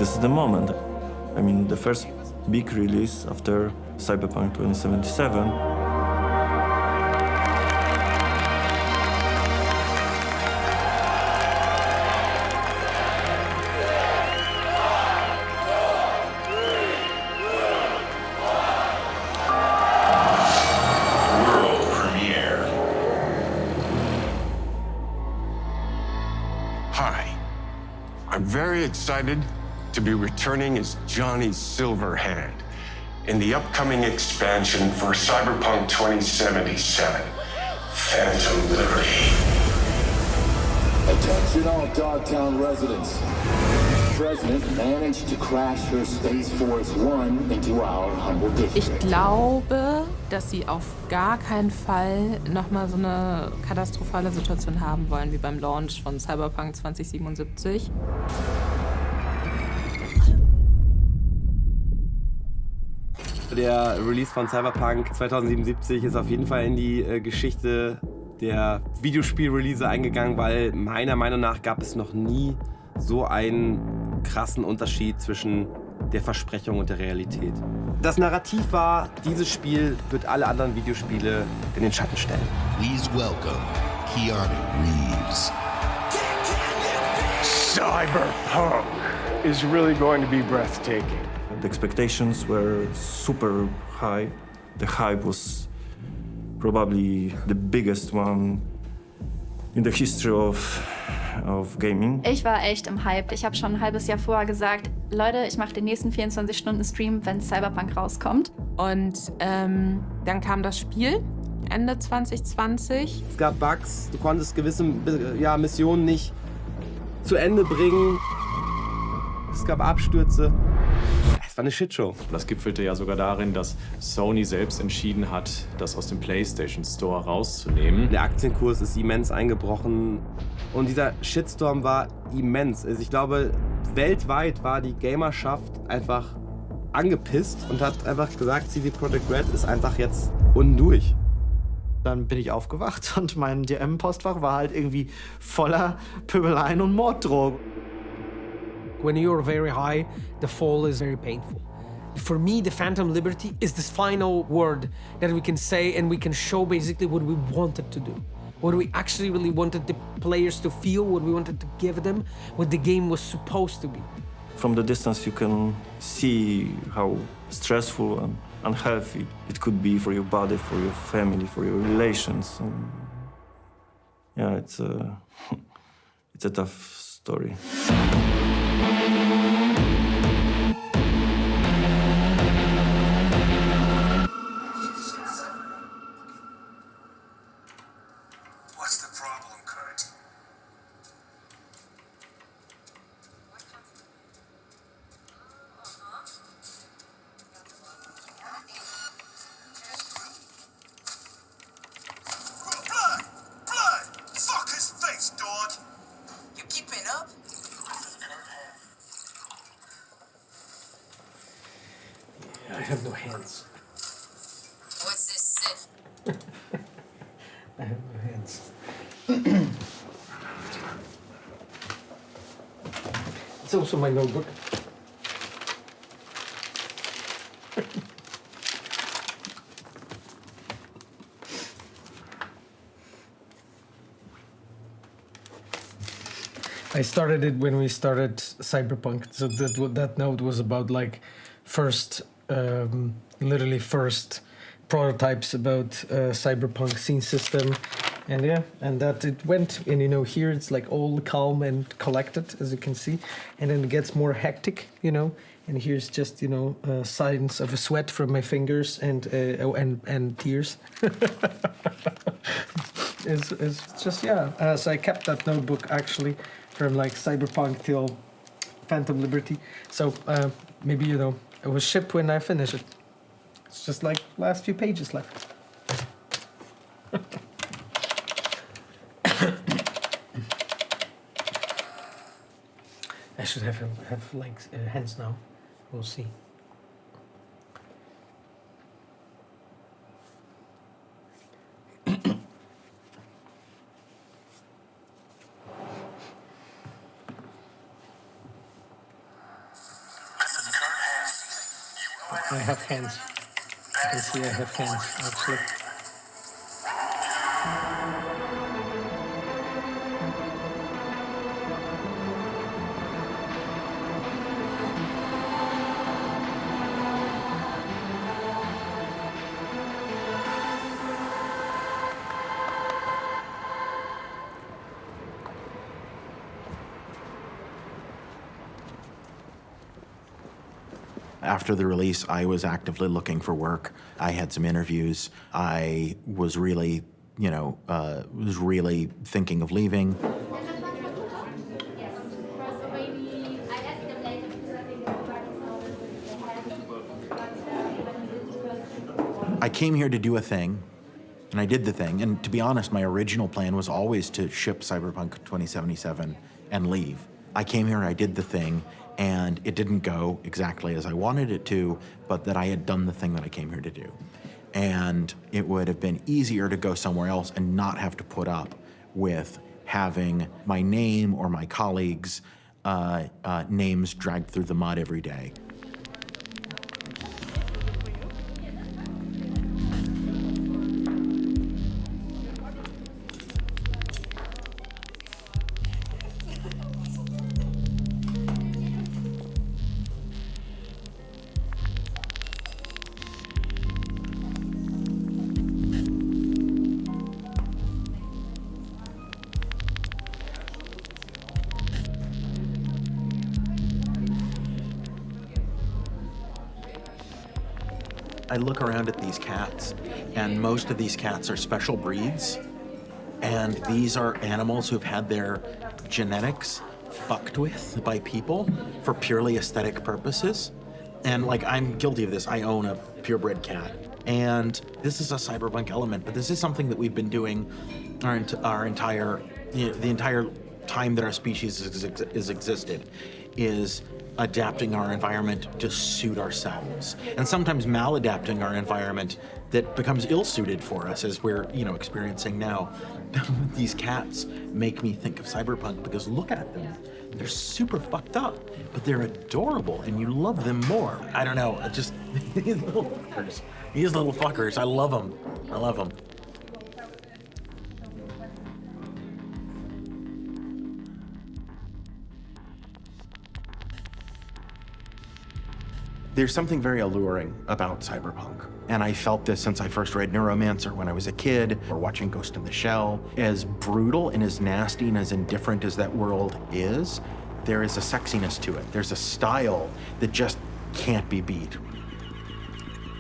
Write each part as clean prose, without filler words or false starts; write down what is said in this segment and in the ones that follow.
this is the moment. I mean, the first big release after Cyberpunk 2077. I'm very excited to be returning as Johnny Silverhand in the upcoming expansion for Cyberpunk 2077, Phantom Liberty. Attention all Dogtown residents. The President managed to crash her Space Force One into our humble district. Ich glaube, dass sie auf gar keinen Fall nochmal so eine katastrophale Situation haben wollen wie beim Launch von Cyberpunk 2077. Der Release von Cyberpunk 2077 ist auf jeden Fall in die Geschichte der Videospiel-Release eingegangen, weil meiner Meinung nach gab es noch nie so einen krassen Unterschied zwischen der Versprechung und der Realität. Das Narrativ war, dieses Spiel wird alle anderen Videospiele in den Schatten stellen. Please welcome Keanu Reeves. Cyberpunk is really going to be breathtaking. The expectations were super high. The hype was probably the biggest one in the history of gaming. Ich war echt im Hype. Ich habe schon ein halbes Jahr vorher gesagt, Leute, ich mache den nächsten 24-Stunden-Stream, wenn Cyberpunk rauskommt. Und dann kam das Spiel, Ende 2020. Es gab Bugs, du konntest gewisse Missionen nicht zu Ende bringen. Es gab Abstürze. Es war eine Shitshow. Das gipfelte ja sogar darin, dass Sony selbst entschieden hat, das aus dem PlayStation Store rauszunehmen. Der Aktienkurs ist immens eingebrochen und dieser Shitstorm war immens. Also ich glaube, weltweit war die Gamerschaft einfach angepisst und hat einfach gesagt, CD Projekt Red ist einfach jetzt unten durch. Dann bin ich aufgewacht und mein DM-Postfach war halt irgendwie voller Pöbeleien und Morddrohungen. When you're very high, the fall is very painful. For me, the Phantom Liberty is this final word that we can say and we can show basically what we wanted to do. What we actually really wanted the players to feel, what we wanted to give them, what the game was supposed to be. From the distance you can see how stressful and unhealthy it could be for your body, for your family, for your relations. And yeah, it's a tough story. I have no hands. What's this shit? I have no hands. It's also my notebook. I started it when we started Cyberpunk, so that note was about like literally first prototypes about Cyberpunk scene system, and yeah, and that it went, and you know here it's like all calm and collected as you can see, and then it gets more hectic, you know, and here's just, you know, signs of a sweat from my fingers and tears. It's just, yeah. So I kept that notebook actually from like Cyberpunk till Phantom Liberty. So maybe, you know, it was shipped when I finish it. It's just like last few pages left. I should have like hands now. We'll see. I have hands. You can see I have hands, actually. After the release, I was actively looking for work. I had some interviews. I was really, thinking of leaving. I came here to do a thing, and I did the thing. And to be honest, my original plan was always to ship Cyberpunk 2077 and leave. I came here, I did the thing, and it didn't go exactly as I wanted it to, but that I had done the thing that I came here to do. And it would have been easier to go somewhere else and not have to put up with having my name or my colleagues' names dragged through the mud every day. I look around at these cats, and most of these cats are special breeds. And these are animals who've had their genetics fucked with by people for purely aesthetic purposes. And I'm guilty of this. I own a purebred cat. And this is a cyberpunk element, but this is something that we've been doing our entire, the entire time that our species has existed, is adapting our environment to suit ourselves, and sometimes maladapting our environment that becomes ill-suited for us, as we're, experiencing now. These cats make me think of Cyberpunk because look at them. They're super fucked up, but they're adorable, and you love them more. I don't know, just these little fuckers. These little fuckers, I love them. I love them. There's something very alluring about Cyberpunk. And I felt this since I first read Neuromancer when I was a kid, or watching Ghost in the Shell. As brutal and as nasty and as indifferent as that world is, there is a sexiness to it. There's a style that just can't be beat.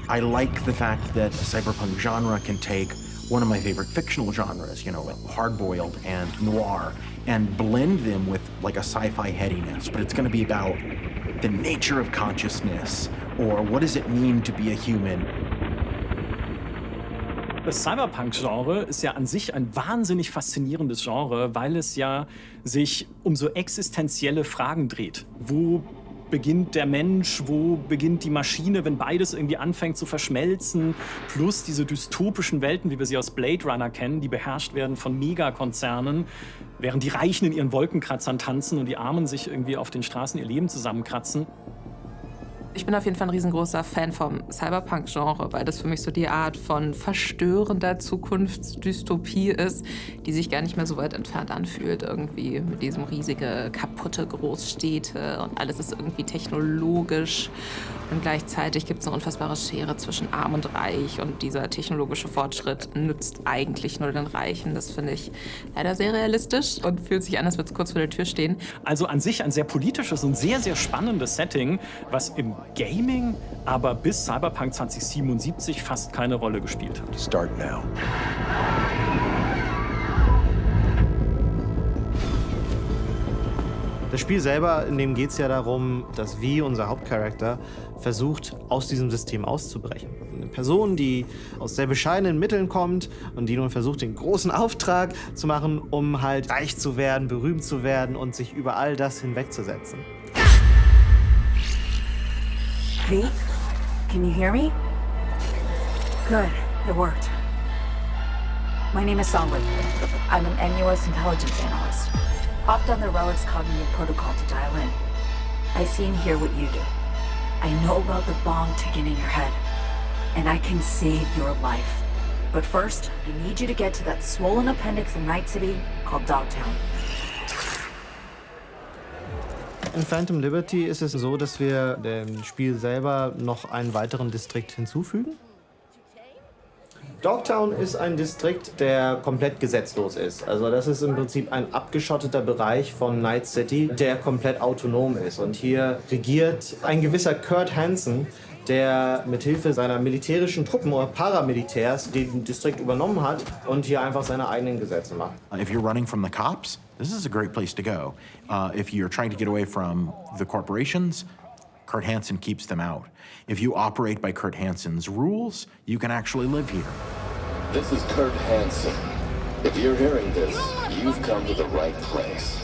I like the fact that the cyberpunk genre can take one of my favorite fictional genres, hard-boiled and noir, and blend them with a sci-fi headiness, but it's gonna be about the nature of consciousness, or what does it mean to be a human? Das Cyberpunk-Genre ist ja an sich ein wahnsinnig faszinierendes Genre, weil es ja sich um so existenzielle Fragen dreht. Wo beginnt der Mensch, wo beginnt die Maschine, wenn beides irgendwie anfängt zu verschmelzen, plus diese dystopischen Welten, wie wir sie aus Blade Runner kennen, die beherrscht werden von Megakonzernen, während die Reichen in ihren Wolkenkratzern tanzen und die Armen sich irgendwie auf den Straßen ihr Leben zusammenkratzen. Ich bin auf jeden Fall ein riesengroßer Fan vom Cyberpunk-Genre, weil das für mich so die Art von verstörender Zukunftsdystopie ist, die sich gar nicht mehr so weit entfernt anfühlt, irgendwie mit diesem riesige, kaputte Großstädte und alles ist irgendwie technologisch und gleichzeitig gibt es eine unfassbare Schere zwischen Arm und Reich und dieser technologische Fortschritt nützt eigentlich nur den Reichen. Das finde ich leider sehr realistisch und fühlt sich an, als würde es kurz vor der Tür stehen. Also an sich ein sehr politisches und sehr, sehr spannendes Setting, was im Gaming aber bis Cyberpunk 2077 fast keine Rolle gespielt hat. Start now. Das Spiel selber, in dem geht es ja darum, dass Vi, unser Hauptcharakter, versucht, aus diesem System auszubrechen. Eine Person, die aus sehr bescheidenen Mitteln kommt und die nun versucht, den großen Auftrag zu machen, um halt reich zu werden, berühmt zu werden und sich über all das hinwegzusetzen. V, can you hear me? Good, it worked. My name is Songwood. I'm an NUS intelligence analyst. Hopped on the Relic's cognitive protocol to dial in. I see and hear what you do. I know about the bomb ticking in your head, and I can save your life. But first, I need you to get to that swollen appendix in Night City called Dogtown. In Phantom Liberty ist es so, dass wir dem Spiel selber noch einen weiteren Distrikt hinzufügen. Dogtown ist ein Distrikt, der komplett gesetzlos ist. Also das ist im Prinzip ein abgeschotteter Bereich von Night City, der komplett autonom ist. Und hier regiert ein gewisser Kurt Hansen, der mithilfe seiner militärischen Truppen oder Paramilitärs den Distrikt übernommen hat und hier einfach seine eigenen Gesetze macht. If you're running from the cops, this is a great place to go. If you're trying to get away from the corporations, Kurt Hansen keeps them out. If you operate by Kurt Hansen's rules, you can actually live here. This is Kurt Hansen. If you're hearing this, you've come to the right place.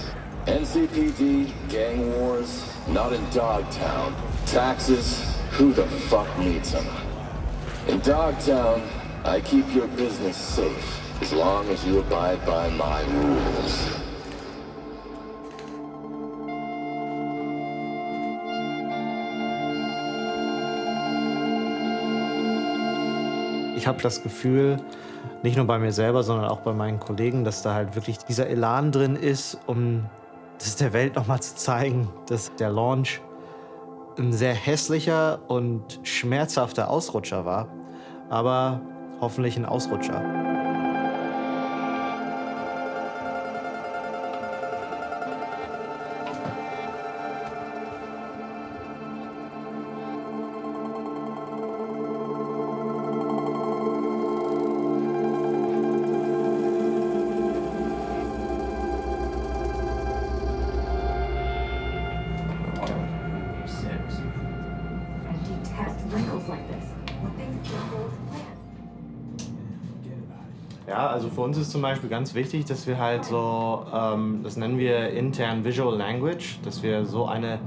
NCPD, gang wars, not in Dogtown. Taxes, who the fuck needs them? In Dogtown, I keep your business safe, as long as you abide by my rules. Ich habe das Gefühl, nicht nur bei mir selber, sondern auch bei meinen Kollegen, dass da halt wirklich dieser Elan drin ist, um das der Welt nochmal zu zeigen, dass der Launch ein sehr hässlicher und schmerzhafter Ausrutscher war, aber hoffentlich ein Ausrutscher. Ja, also für uns ist zum Beispiel ganz wichtig, dass wir halt so, das nennen wir intern Visual Language, dass wir so eine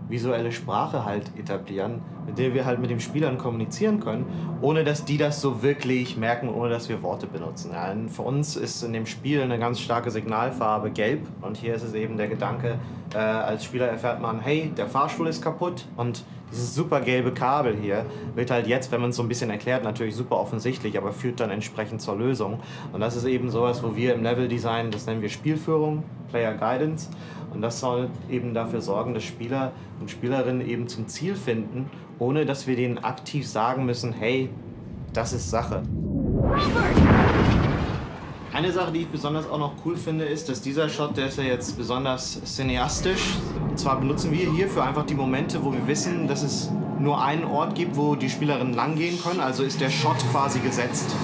visuelle Sprache halt etablieren, mit der wir halt mit den Spielern kommunizieren können, ohne dass die das so wirklich merken, ohne dass wir Worte benutzen. Ja, für uns ist in dem Spiel eine ganz starke Signalfarbe gelb und hier ist es eben der Gedanke, als Spieler erfährt man, hey, der Fahrstuhl ist kaputt und dieses super gelbe Kabel hier wird halt jetzt, wenn man es so ein bisschen erklärt, natürlich super offensichtlich, aber führt dann entsprechend zur Lösung. Und das ist eben sowas, wo wir im Leveldesign, das nennen wir Spielführung, Player Guidance. Und das soll eben dafür sorgen, dass Spieler und Spielerinnen eben zum Ziel finden, ohne dass wir denen aktiv sagen müssen, hey, das ist Sache. Eine Sache, die ich besonders auch noch cool finde, ist, dass dieser Shot, der ist ja jetzt besonders cineastisch. Und zwar benutzen wir hierfür einfach die Momente, wo wir wissen, dass es nur einen Ort gibt, wo die Spielerinnen lang gehen können. Also ist der Shot quasi gesetzt.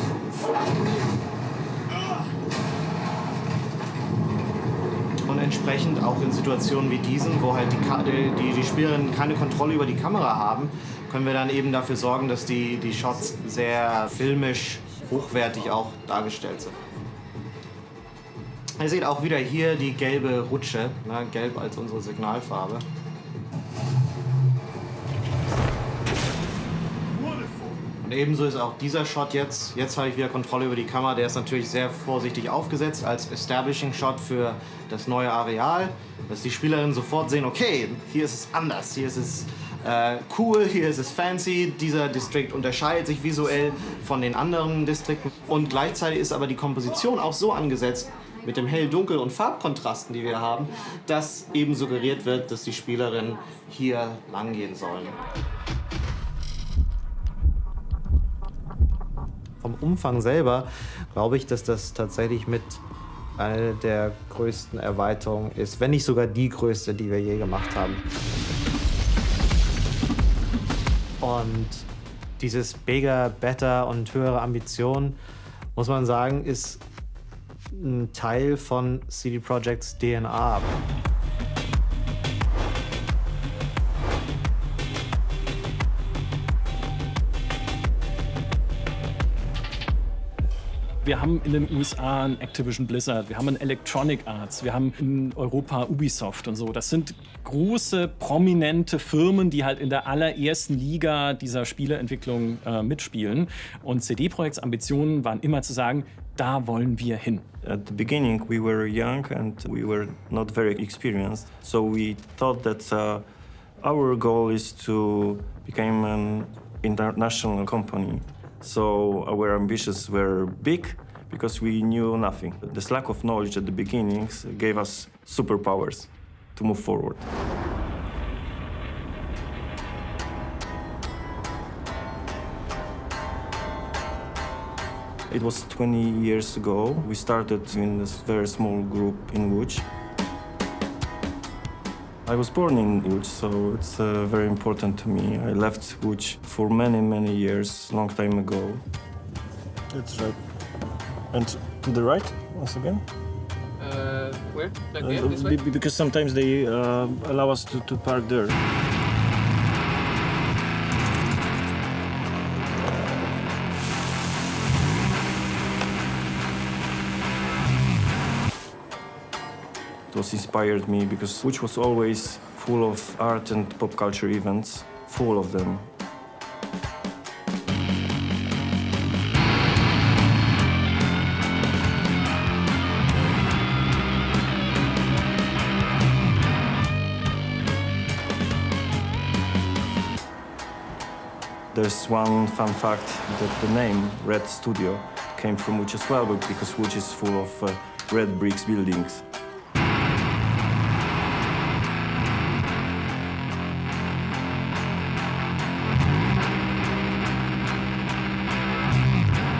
Und entsprechend auch in Situationen wie diesen, wo halt die Spielerinnen keine Kontrolle über die Kamera haben, können wir dann eben dafür sorgen, dass die Shots sehr filmisch hochwertig auch dargestellt sind. Ihr seht auch wieder hier die gelbe Rutsche, ne, gelb als unsere Signalfarbe. Und ebenso ist auch dieser Shot jetzt. Jetzt habe ich wieder Kontrolle über die Kamera. Der ist natürlich sehr vorsichtig aufgesetzt als Establishing Shot für das neue Areal, dass die Spielerinnen sofort sehen, okay, hier ist es anders, hier ist es cool, hier ist es fancy, dieser Distrikt unterscheidet sich visuell von den anderen Distrikten und gleichzeitig ist aber die Komposition auch so angesetzt, mit dem Hell-Dunkel- und Farbkontrasten, die wir haben, dass eben suggeriert wird, dass die Spielerinnen hier lang gehen sollen. Vom Umfang selber glaube ich, dass das tatsächlich mit einer der größten Erweiterungen ist, wenn nicht sogar die größte, die wir je gemacht haben. Und dieses bigger, better und höhere Ambition, muss man sagen, ist ein Teil von CD Projekts DNA. Wir haben in den USA ein Activision Blizzard, wir haben ein Electronic Arts, wir haben in Europa Ubisoft und so. Das sind große, prominente Firmen, die halt in der allerersten Liga dieser Spieleentwicklung mitspielen. Und CD Projekts Ambitionen waren immer zu sagen, da wollen wir hin. At the beginning, we were young and we were not very experienced. So we thought that Our goal is to become an international company. So our ambitions were big because we knew nothing. This lack of knowledge at the beginnings gave us superpowers to move forward. It was 20 years ago. We started in this very small group in Łódź. I was born in Łódź, so it's very important to me. I left Łódź for many, many years, long time ago. That's right. And to the right, once again? Where? Like there, this way? Because sometimes they allow us to park there. It was inspired me because Łódź was always full of art and pop culture events, full of them. There's one fun fact that the name Red Studio came from Łódź as well, but because Łódź is full of red bricks buildings.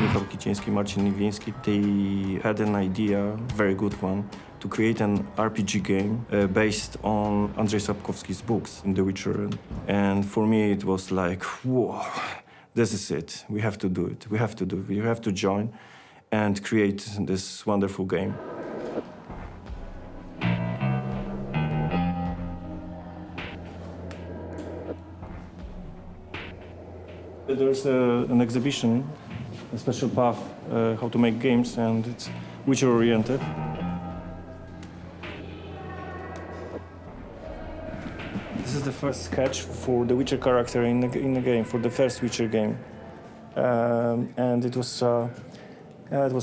Michał Kiciński, Marcin Niwiński, they had an idea, very good one, to create an RPG game based on Andrzej Sapkowski's books in The Witcher. And for me, it was like, whoa, this is it. We have to do it. We have to do it. We have to join and create this wonderful game. There's an exhibition, a special path, how to make games, and it's Witcher-oriented. This is the first sketch for the Witcher character in the game, for the first Witcher game. And it was a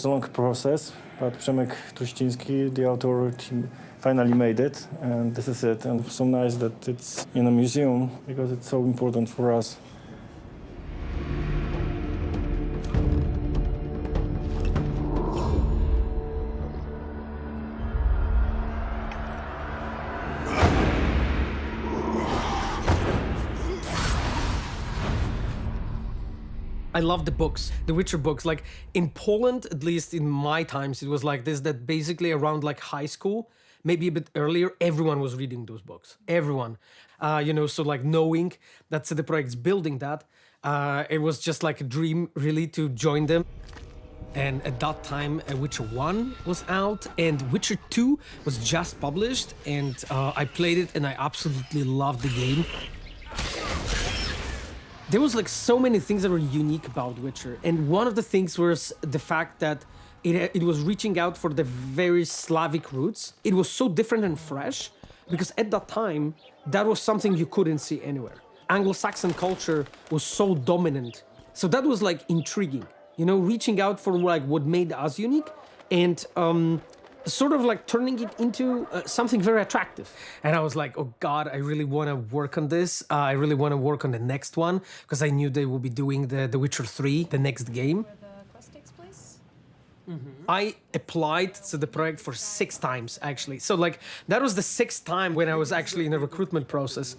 long process, but Przemek Truściński, the author, finally made it, and this is it. And it's so nice that it's in a museum, because it's so important for us. I love the books, the Witcher books. Like in Poland, at least in my times, it was like this, that basically around like high school, maybe a bit earlier, everyone was reading those books. Everyone. So like knowing that CD Projekt's building that, it was just like a dream really to join them. And at that time, Witcher 1 was out and Witcher 2 was just published, and I played it and I absolutely loved the game. There was like so many things that were unique about Witcher, and one of the things was the fact that it was reaching out for the very Slavic roots. It was so different and fresh because at that time, that was something you couldn't see anywhere. Anglo-Saxon culture was so dominant. So that was like intriguing, reaching out for like what made us unique and sort of like turning it into something very attractive. And I was like, oh God, I really want to work on this. I really want to work on the next one because I knew they will be doing the Witcher 3, the next game. Where the quest takes place? I applied to the project for 6 times, actually. So like that was the 6th time when I was actually in a recruitment process.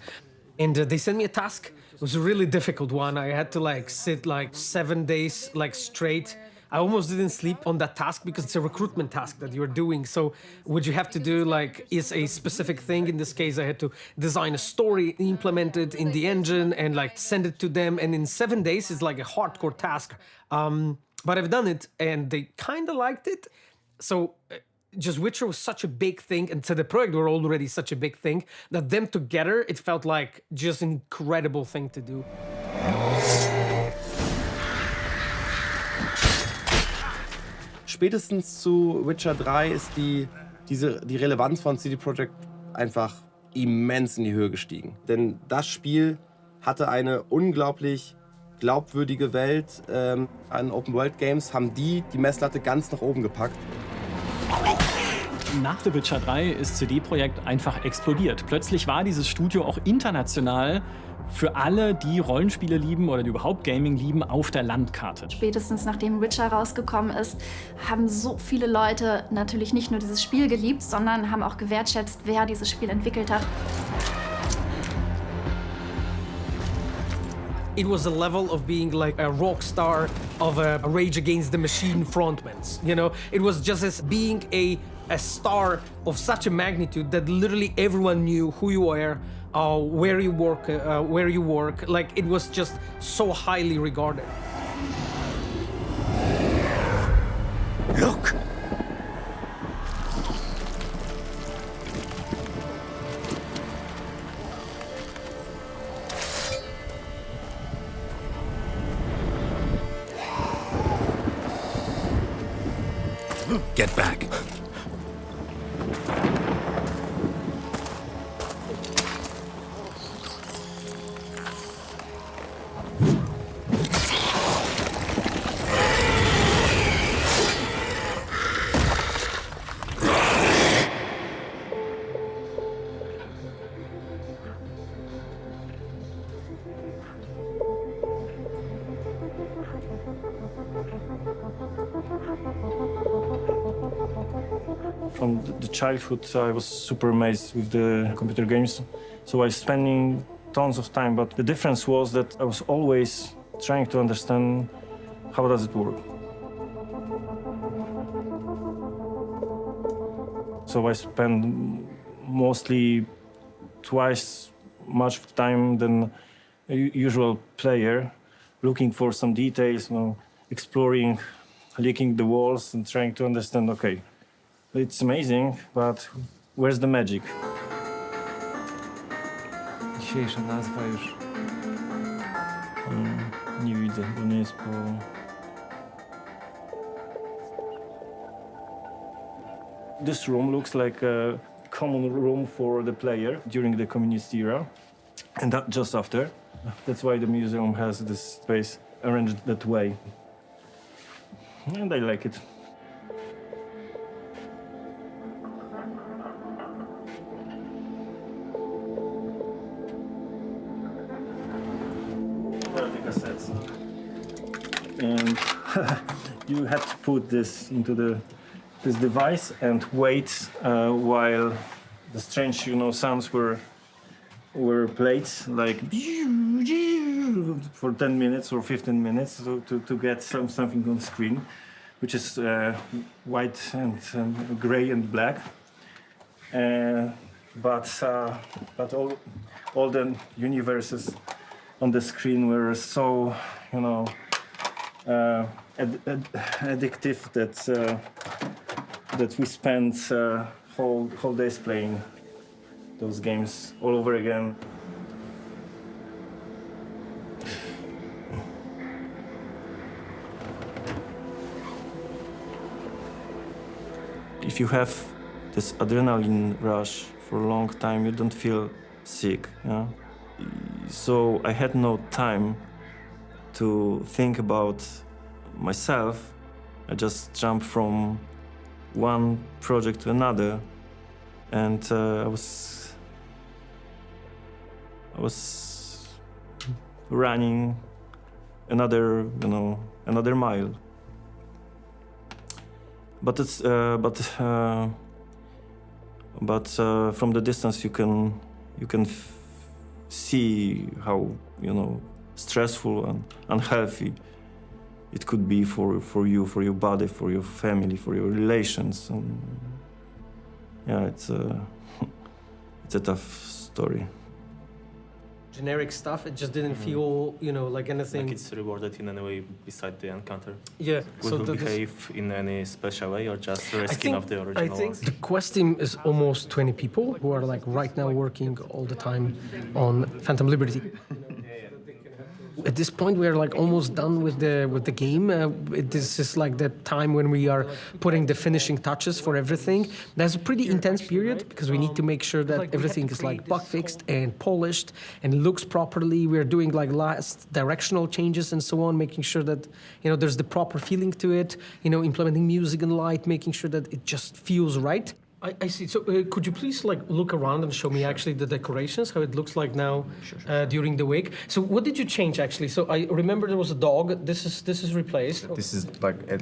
And they sent me a task. It was a really difficult one. I had to like sit like 7 days like straight. I almost didn't sleep on that task because it's a recruitment task that you're doing. So what you have to do like is a specific thing. In this case, I had to design a story, implement it in the engine and like send it to them. And in 7 days, it's like a hardcore task. But I've done it and they kind of liked it. So just Witcher was such a big thing and CD Projekt were already such a big thing that them together, it felt like just an incredible thing to do. Spätestens zu Witcher 3 ist die Relevanz von CD Projekt einfach immens in die Höhe gestiegen. Denn das Spiel hatte eine unglaublich glaubwürdige Welt. An Open-World-Games haben die Messlatte ganz nach oben gepackt. nach The Witcher 3 ist CD Projekt einfach explodiert. Plötzlich war dieses Studio auch international für alle, die Rollenspiele lieben oder die überhaupt Gaming lieben, auf der Landkarte. Spätestens nachdem Witcher rausgekommen ist, haben so viele Leute natürlich nicht nur dieses Spiel geliebt, sondern haben auch gewertschätzt, wer dieses Spiel entwickelt hat. It was a level of being like a rock star of a Rage Against the Machine frontmans. You know, it was just as being a star of such a magnitude that literally everyone knew who you were, where you work. Like it was just so highly regarded. Look! Get back. From the childhood, I was super amazed with the computer games, so I was spending tons of time, but the difference was that I was always trying to understand how does it work. So I spend mostly twice much time than a usual player, looking for some details, exploring, licking the walls and trying to understand, okay, it's amazing, but where's the magic? Dzisiejsza nazwa już... Nie widzę, bo nie jest po... This room looks like a common room for the player during the communist era, and that just after. That's why the museum has this space arranged that way. And I like it. Cassettes. And you had to put this into this device and wait while the strange, sounds were played, like for 10 minutes or 15 minutes to get something on screen, which is white and gray and black. But all the universes on the screen were so, addictive that we spent whole days playing those games all over again. If you have this adrenaline rush for a long time, you don't feel sick. So I had no time to think about myself. I just jumped from one project to another, and I was running another mile. But it's from the distance you can see how stressful and unhealthy it could be for you, for your body, for your family, for your relations. And yeah, it's a tough story. Generic stuff, it just didn't feel, like anything. Like it's rewarded in any way beside the encounter? Yeah. Will it behave in any special way or just a reskin of the original I think ones? the quest team is almost 20 people who are like right now working all the time on Phantom Liberty. At this point, we are like almost done with the game. This is like the time when we are putting the finishing touches for everything. There's a pretty intense period because we need to make sure that everything is like bug fixed and polished and looks properly. We're doing like last directional changes and so on, making sure that there's the proper feeling to it. Implementing music and light, making sure that it just feels right. I see. So could you please look around and show me actually the decorations, how it looks like now during the week? So what did you change actually? So I remember there was a dog. This is replaced. This is like a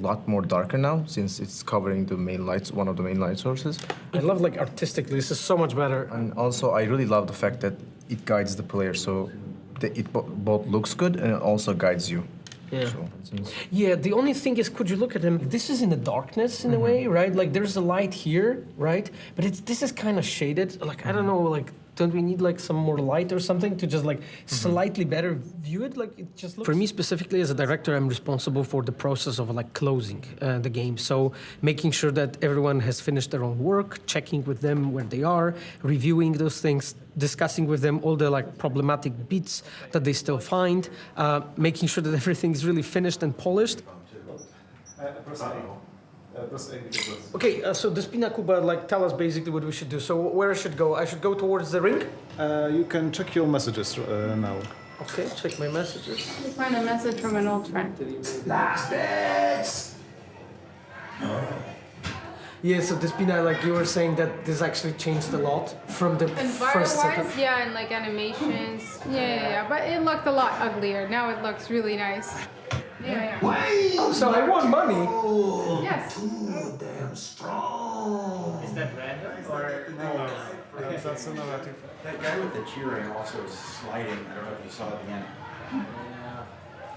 lot more darker now since it's covering the main lights, one of the main light sources. I love artistically. This is so much better. And also I really love the fact that it guides the player, so it both looks good and it also guides you. Yeah. So, yeah, the only thing is, could you look at him? This is in the darkness in a way, right? There's a light here, right? But this is kind of shaded. I don't know, don't we need some more light or something to just slightly better view it? It just looks... For me specifically as a director, I'm responsible for the process of closing the game. So making sure that everyone has finished their own work, checking with them where they are, reviewing those things, discussing with them all the problematic bits that they still find, making sure that everything's really finished and polished. Okay, so the Spina Kuba, tell us basically what we should do. So where I should go? I should go towards the ring? You can check your messages now. Okay, check my messages. You find a message from an old friend. Bastards! Yeah, so the Spina, you were saying that this actually changed a lot from the And first setup. wise, yeah, and animations. Yeah. But it looked a lot uglier. Now it looks really nice. Yeah. Oh, so I won money? Yes. damn strong. Is that random or no? That's a narrative. That guy with the cheering also is sliding. I don't know if you saw at the end.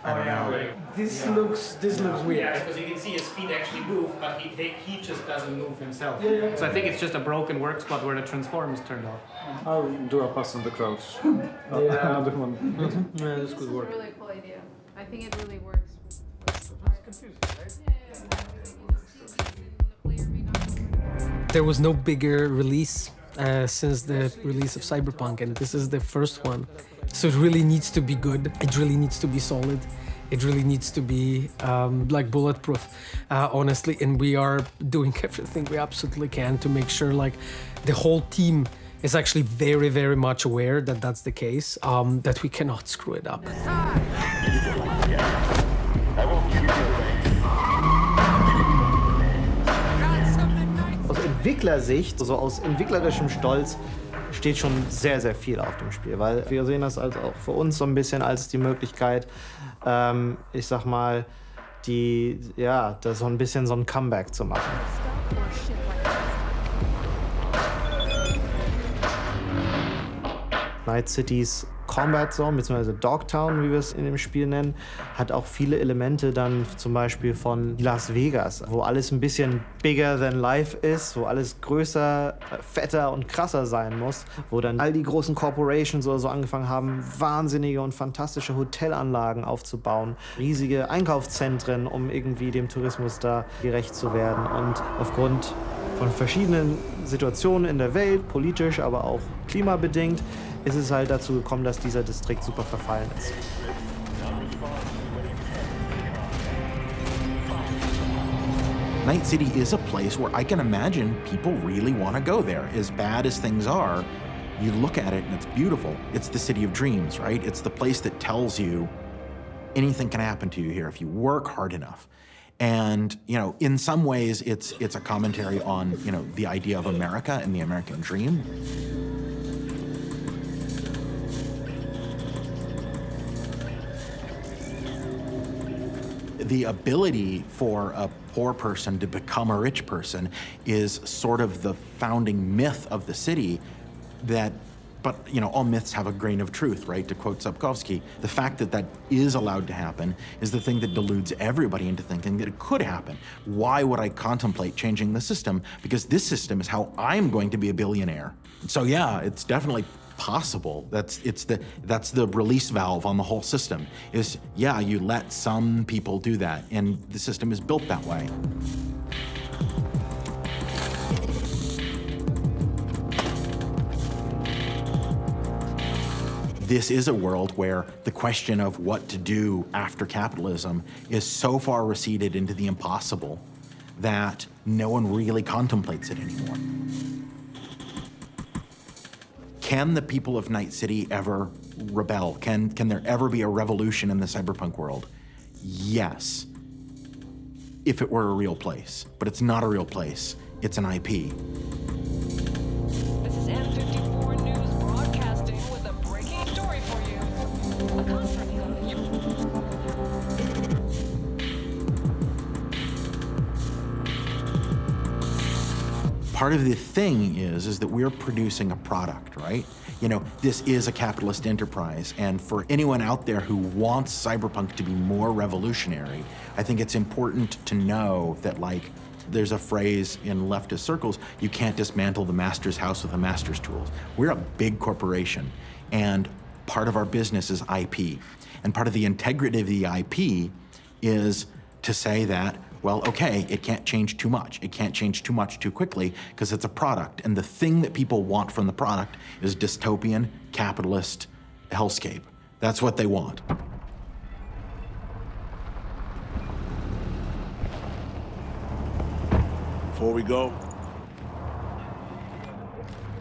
I don't know. This looks weird. Yeah, because you can see his feet actually move, but he just doesn't move himself. Yeah. So I think it's just a broken work spot where the transform is turned off. I'll do a pass on the crouch. Another one. Yeah, this could work. It's a really cool idea. I think it really works. There was no bigger release since the release of Cyberpunk, and this is the first one. So it really needs to be good. It really needs to be solid. It really needs to be bulletproof, honestly. And we are doing everything we absolutely can to make sure the whole team is actually very, very much aware that that's the case, that we cannot screw it up. Aus Entwicklersicht, also aus entwicklerischem Stolz, steht schon sehr, sehr viel auf dem Spiel, weil wir sehen das also auch für uns so ein bisschen als die Möglichkeit, ich sag mal, das so ein bisschen so ein Comeback zu machen. Night Cities Combat Zone, beziehungsweise Dogtown, wie wir es in dem Spiel nennen, hat auch viele Elemente dann zum Beispiel von Las Vegas, wo alles ein bisschen bigger than life ist, wo alles größer, fetter und krasser sein muss, wo dann all die großen Corporations oder so angefangen haben, wahnsinnige und fantastische Hotelanlagen aufzubauen, riesige Einkaufszentren, um irgendwie dem Tourismus da gerecht zu werden. Und aufgrund von verschiedenen Situationen in der Welt, politisch, aber auch klimabedingt, ist es halt dazu gekommen, dass dieser Distrikt super verfallen ist. Night City is a place where I can imagine people really want to go there. As bad as things are, you look at it and it's beautiful. It's the city of dreams, right? It's the place that tells you anything can happen to you here if you work hard enough. And, in some ways, it's a commentary on, the idea of America and the American dream. The ability for a poor person to become a rich person is sort of the founding myth of the city but all myths have a grain of truth, right? To quote Sapkowski, the fact that that is allowed to happen is the thing that deludes everybody into thinking that it could happen. Why would I contemplate changing the system? Because this system is how I'm going to be a billionaire. So yeah, it's definitely possible. That's the release valve on the whole system is, yeah, you let some people do that, and the system is built that way. This is a world where the question of what to do after capitalism is so far receded into the impossible that no one really contemplates it anymore. Can the people of Night City ever rebel? Can there ever be a revolution in the cyberpunk world? Yes, if it were a real place, but it's not a real place. it's an IP. This is M54 News broadcasting with a breaking story for you. A conference Part of the thing is that we're producing a product, right? You know, this is a capitalist enterprise, and for anyone out there who wants Cyberpunk to be more revolutionary, I think it's important to know that, like, there's a phrase in leftist circles, you can't dismantle the master's house with a master's tools. We're a big corporation, and part of our business is IP. And part of the integrity of the IP is to say that, well, okay, it can't change too much. It can't change too much too quickly because it's a product. And the thing that people want from the product is dystopian, capitalist hellscape. That's what they want. Before we go,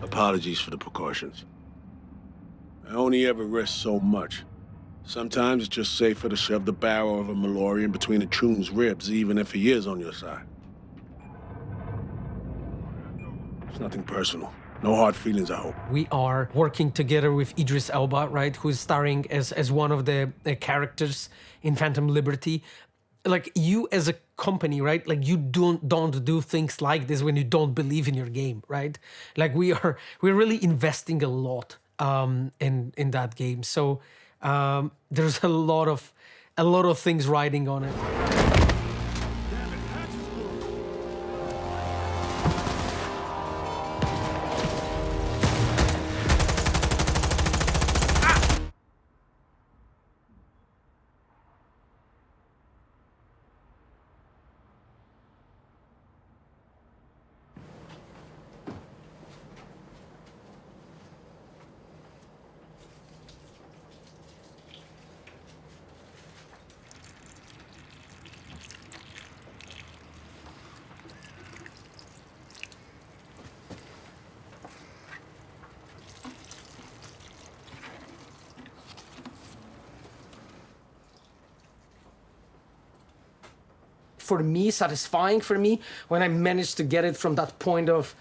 apologies for the precautions. I only ever risk so much. Sometimes it's just safer to shove the barrel of a Malorian between a Troon's ribs, even if he is on your side. It's nothing personal. No hard feelings, I hope. We are working together with Idris Elba, right, who's starring as one of the characters in Phantom Liberty. Like, you as a company, right, like, you don't do things like this when you don't believe in your game, right? Like, we're really investing a lot in that game. So there's a lot of things riding on it. For me, satisfying for me, when I managed to get it from that point of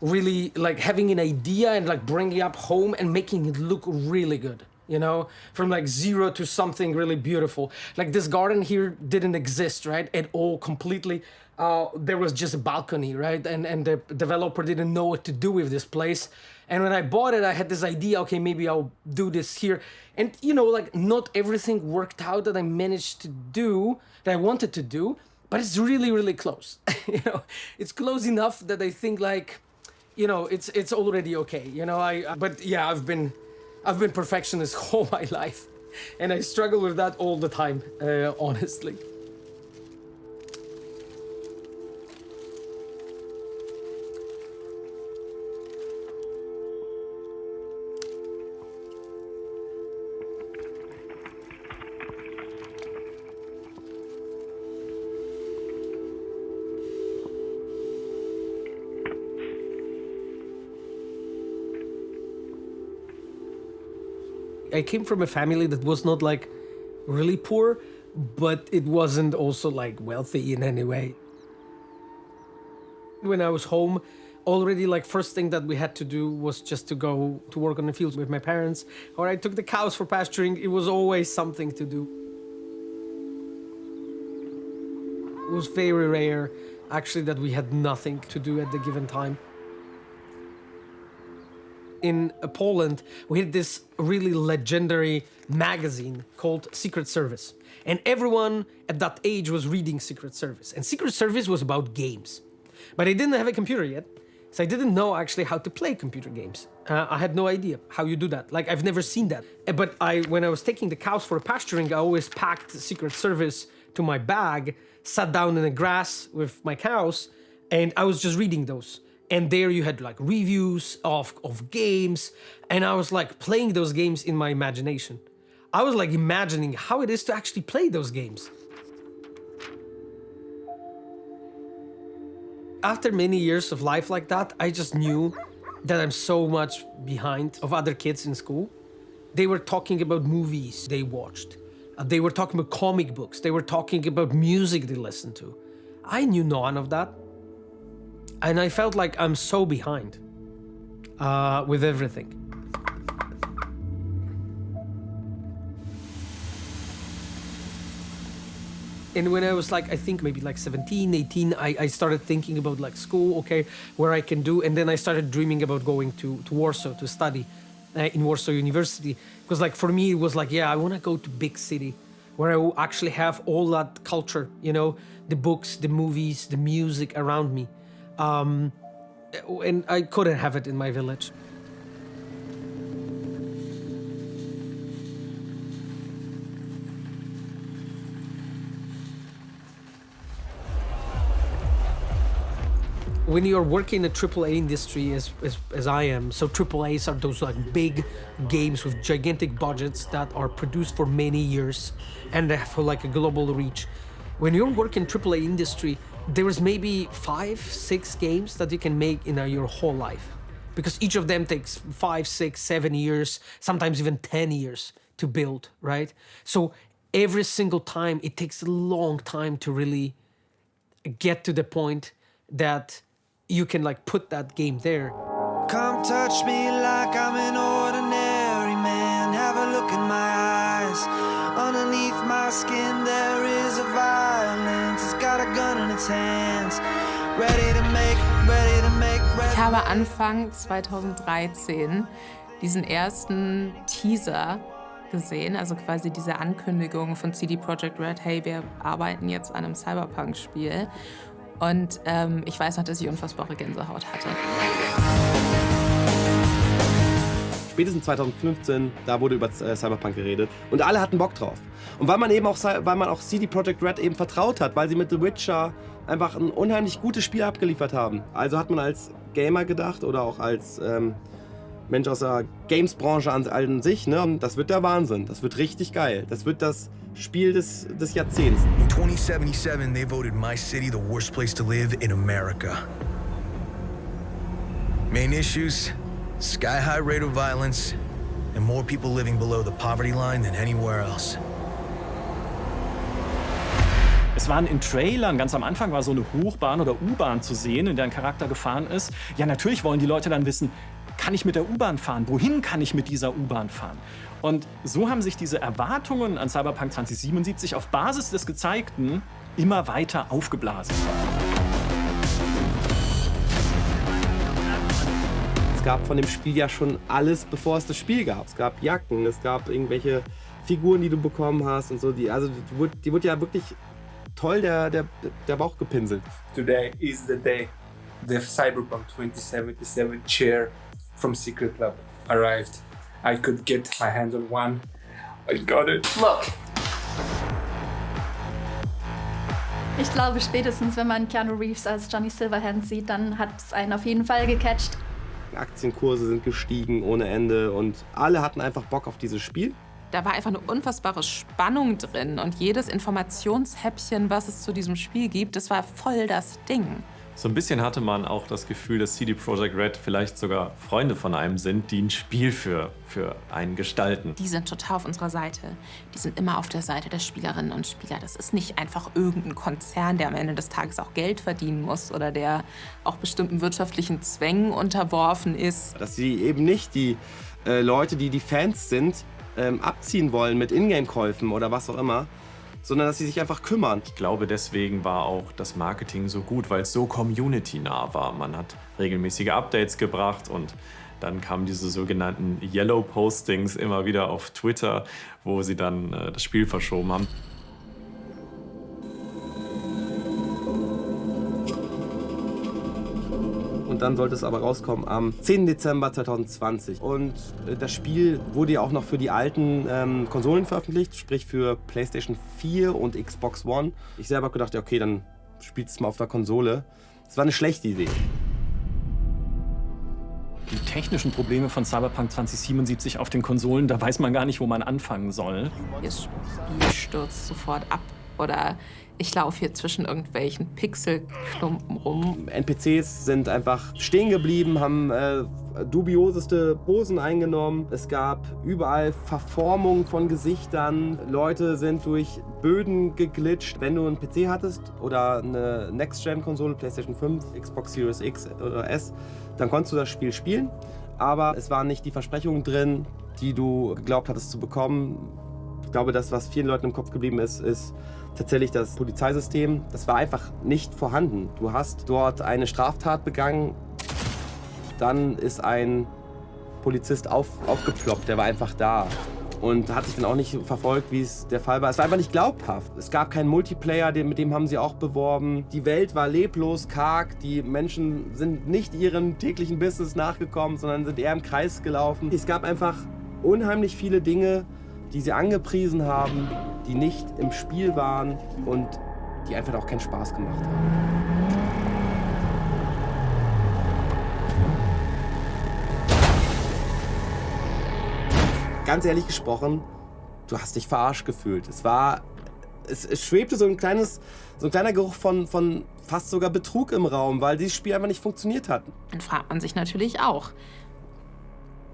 really like having an idea and like bringing it up home and making it look really good, you know, from like zero to something really beautiful. Like, this garden here didn't exist, right, at all, completely. There was just a balcony, right, and the developer didn't know what to do with this place. And when I bought it, I had this idea, okay, maybe I'll do this here. And, you know, like, not everything worked out that I managed to do, that I wanted to do, but it's really, really close. You know, it's close enough that I think, like, you know, it's already okay. You know, but yeah, I've been perfectionist all my life, and I struggle with that all the time, honestly. I came from a family that was not like really poor, but it wasn't also like wealthy in any way. When I was home, already like first thing that we had to do was just to go to work on the fields with my parents, or I took the cows for pasturing. It was always something to do. It was very rare, actually, that we had nothing to do at the given time. In Poland, we had this really legendary magazine called Secret Service. And everyone at that age was reading Secret Service. And Secret Service was about games. But I didn't have a computer yet, so I didn't know actually how to play computer games. I had no idea how you do that. Like, I've never seen that. But when I was taking the cows for pasturing, I always packed Secret Service to my bag, sat down in the grass with my cows, and I was just reading those. And there you had like reviews of games, and I was like playing those games in my imagination. I was like imagining how it is to actually play those games. After many years of life like that, I just knew that I'm so much behind of other kids in school. They were talking about movies they watched. They were talking about comic books. They were talking about music they listened to. I knew none of that. And I felt like I'm so behind with everything. And when I was like, I think maybe like 17, 18, I started thinking about like school, okay, where I can do. And then I started dreaming about going to Warsaw to study in Warsaw University. Because like for me, it was like, yeah, I want to go to big city where I will actually have all that culture, you know, the books, the movies, the music around me. And I couldn't have it in my village. When you're working in the AAA industry as I am, so AAAs are those like big games with gigantic budgets that are produced for many years and they have like a global reach. When you're working in AAA industry, there is maybe 5, 6 games that you can make in your whole life. Because each of them takes 5, 6, 7 years, sometimes even 10 years to build, right? So every single time, it takes a long time to really get to the point that you can like put that game there. Come touch me like I'm an ordinary man. Have a look in my eyes. Underneath my skin there is a violence. It's got a gun in its hands. Ready to make. Ich habe Anfang 2013 diesen ersten Teaser gesehen, also quasi diese Ankündigung von CD Projekt Red, hey, wir arbeiten jetzt an einem Cyberpunk-Spiel. Und ich weiß noch, dass ich unfassbare Gänsehaut hatte. Spätestens 2015, da wurde über Cyberpunk geredet und alle hatten Bock drauf. Und weil man auch CD Projekt Red eben vertraut hat, weil sie mit The Witcher einfach ein unheimlich gutes Spiel abgeliefert haben. Also hat man als Gamer gedacht oder auch als Mensch aus der Games-Branche an sich, ne? Und das wird der Wahnsinn, das wird richtig geil, das wird das Spiel des Jahrzehnts. In 2077, they voted my city the worst place to live in America. Main issues, sky-high rate of violence, and more people living below the poverty line than anywhere else. Es waren in Trailern, ganz am Anfang war so eine Hochbahn oder U-Bahn zu sehen, in der ein Charakter gefahren ist. Ja, natürlich wollen die Leute dann wissen, kann ich mit der U-Bahn fahren? Wohin kann ich mit dieser U-Bahn fahren? Und so haben sich diese Erwartungen an Cyberpunk 2077 auf Basis des Gezeigten immer weiter aufgeblasen. Es gab von dem Spiel ja schon alles, bevor es das Spiel gab. Es gab Jacken, es gab irgendwelche Figuren, die du bekommen hast und so. Die wurde ja wirklich toll der Bauch gepinselt. Today is the day the Cyberpunk 2077 chair from Secret Club arrived. I could get my hands on one. I got it. Look. Ich glaube, spätestens wenn man Keanu Reeves als Johnny Silverhand sieht, dann hat es einen auf jeden Fall gecatcht. Aktienkurse sind gestiegen ohne Ende und alle hatten einfach Bock auf dieses Spiel. Da war einfach eine unfassbare Spannung drin und jedes Informationshäppchen, was es zu diesem Spiel gibt, das war voll das Ding. So ein bisschen hatte man auch das Gefühl, dass CD Projekt Red vielleicht sogar Freunde von einem sind, die ein Spiel für einen gestalten. Die sind total auf unserer Seite. Die sind immer auf der Seite der Spielerinnen und Spieler. Das ist nicht einfach irgendein Konzern, der am Ende des Tages auch Geld verdienen muss oder der auch bestimmten wirtschaftlichen Zwängen unterworfen ist. Dass sie eben nicht die Leute, die Fans sind, abziehen wollen mit Ingame-Käufen oder was auch immer, sondern dass sie sich einfach kümmern. Ich glaube, deswegen war auch das Marketing so gut, weil es so community-nah war. Man hat regelmäßige Updates gebracht und dann kamen diese sogenannten Yellow-Postings immer wieder auf Twitter, wo sie dann das Spiel verschoben haben. Und dann sollte es aber rauskommen am 10. Dezember 2020. Und das Spiel wurde ja auch noch für die alten Konsolen veröffentlicht, sprich für PlayStation 4 und Xbox One. Ich selber habe gedacht, ja, okay, dann spielt es mal auf der Konsole. Das war eine schlechte Idee. Die technischen Probleme von Cyberpunk 2077 auf den Konsolen, da weiß man gar nicht, wo man anfangen soll. Das Spiel stürzt sofort ab. oder ich laufe hier zwischen irgendwelchen Pixelklumpen rum. NPCs sind einfach stehen geblieben, haben dubioseste Posen eingenommen. Es gab überall Verformungen von Gesichtern. Leute sind durch Böden geglitscht. Wenn du einen PC hattest oder eine Next-Gen-Konsole, PlayStation 5, Xbox Series X oder S, dann konntest du das Spiel spielen. Aber es waren nicht die Versprechungen drin, die du geglaubt hattest zu bekommen. Ich glaube, das, was vielen Leuten im Kopf geblieben ist tatsächlich das Polizeisystem. Das war einfach nicht vorhanden. Du hast dort eine Straftat begangen, dann ist ein Polizist aufgeploppt, der war einfach da. Und hat sich dann auch nicht verfolgt, wie es der Fall war. Es war einfach nicht glaubhaft. Es gab keinen Multiplayer, mit dem haben sie auch beworben. Die Welt war leblos, karg. Die Menschen sind nicht ihrem täglichen Business nachgekommen, sondern sind eher im Kreis gelaufen. Es gab einfach unheimlich viele Dinge, die sie angepriesen haben, die nicht im Spiel waren und die einfach auch keinen Spaß gemacht haben. Ganz ehrlich gesprochen, du hast dich verarscht gefühlt. Es schwebte so ein kleiner Geruch von fast sogar Betrug im Raum, weil dieses Spiel einfach nicht funktioniert hat. Dann fragt man sich natürlich auch,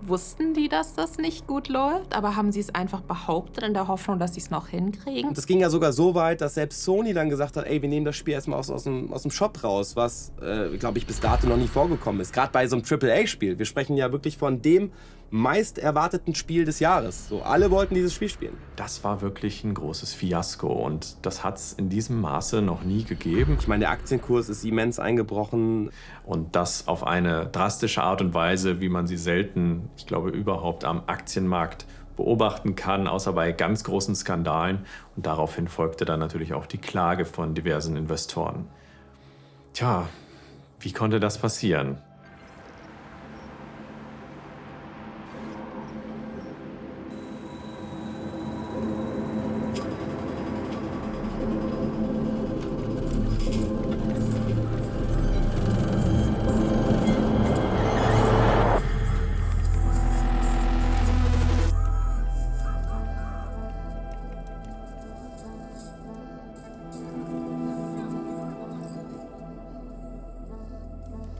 wussten die, dass das nicht gut läuft, aber haben sie es einfach behauptet in der Hoffnung, dass sie es noch hinkriegen? Und das ging ja sogar so weit, dass selbst Sony dann gesagt hat, ey, wir nehmen das Spiel erstmal aus dem Shop raus, was, glaube ich, bis dato noch nie vorgekommen ist. Gerade bei so einem AAA-Spiel. Wir sprechen ja wirklich von dem meist erwarteten Spiel des Jahres. So, alle wollten dieses Spiel spielen. Das war wirklich ein großes Fiasko und das hat es in diesem Maße noch nie gegeben. Ich meine, der Aktienkurs ist immens eingebrochen. Und das auf eine drastische Art und Weise, wie man sie selten, ich glaube, überhaupt am Aktienmarkt beobachten kann, außer bei ganz großen Skandalen. Und daraufhin folgte dann natürlich auch die Klage von diversen Investoren. Tja, wie konnte das passieren?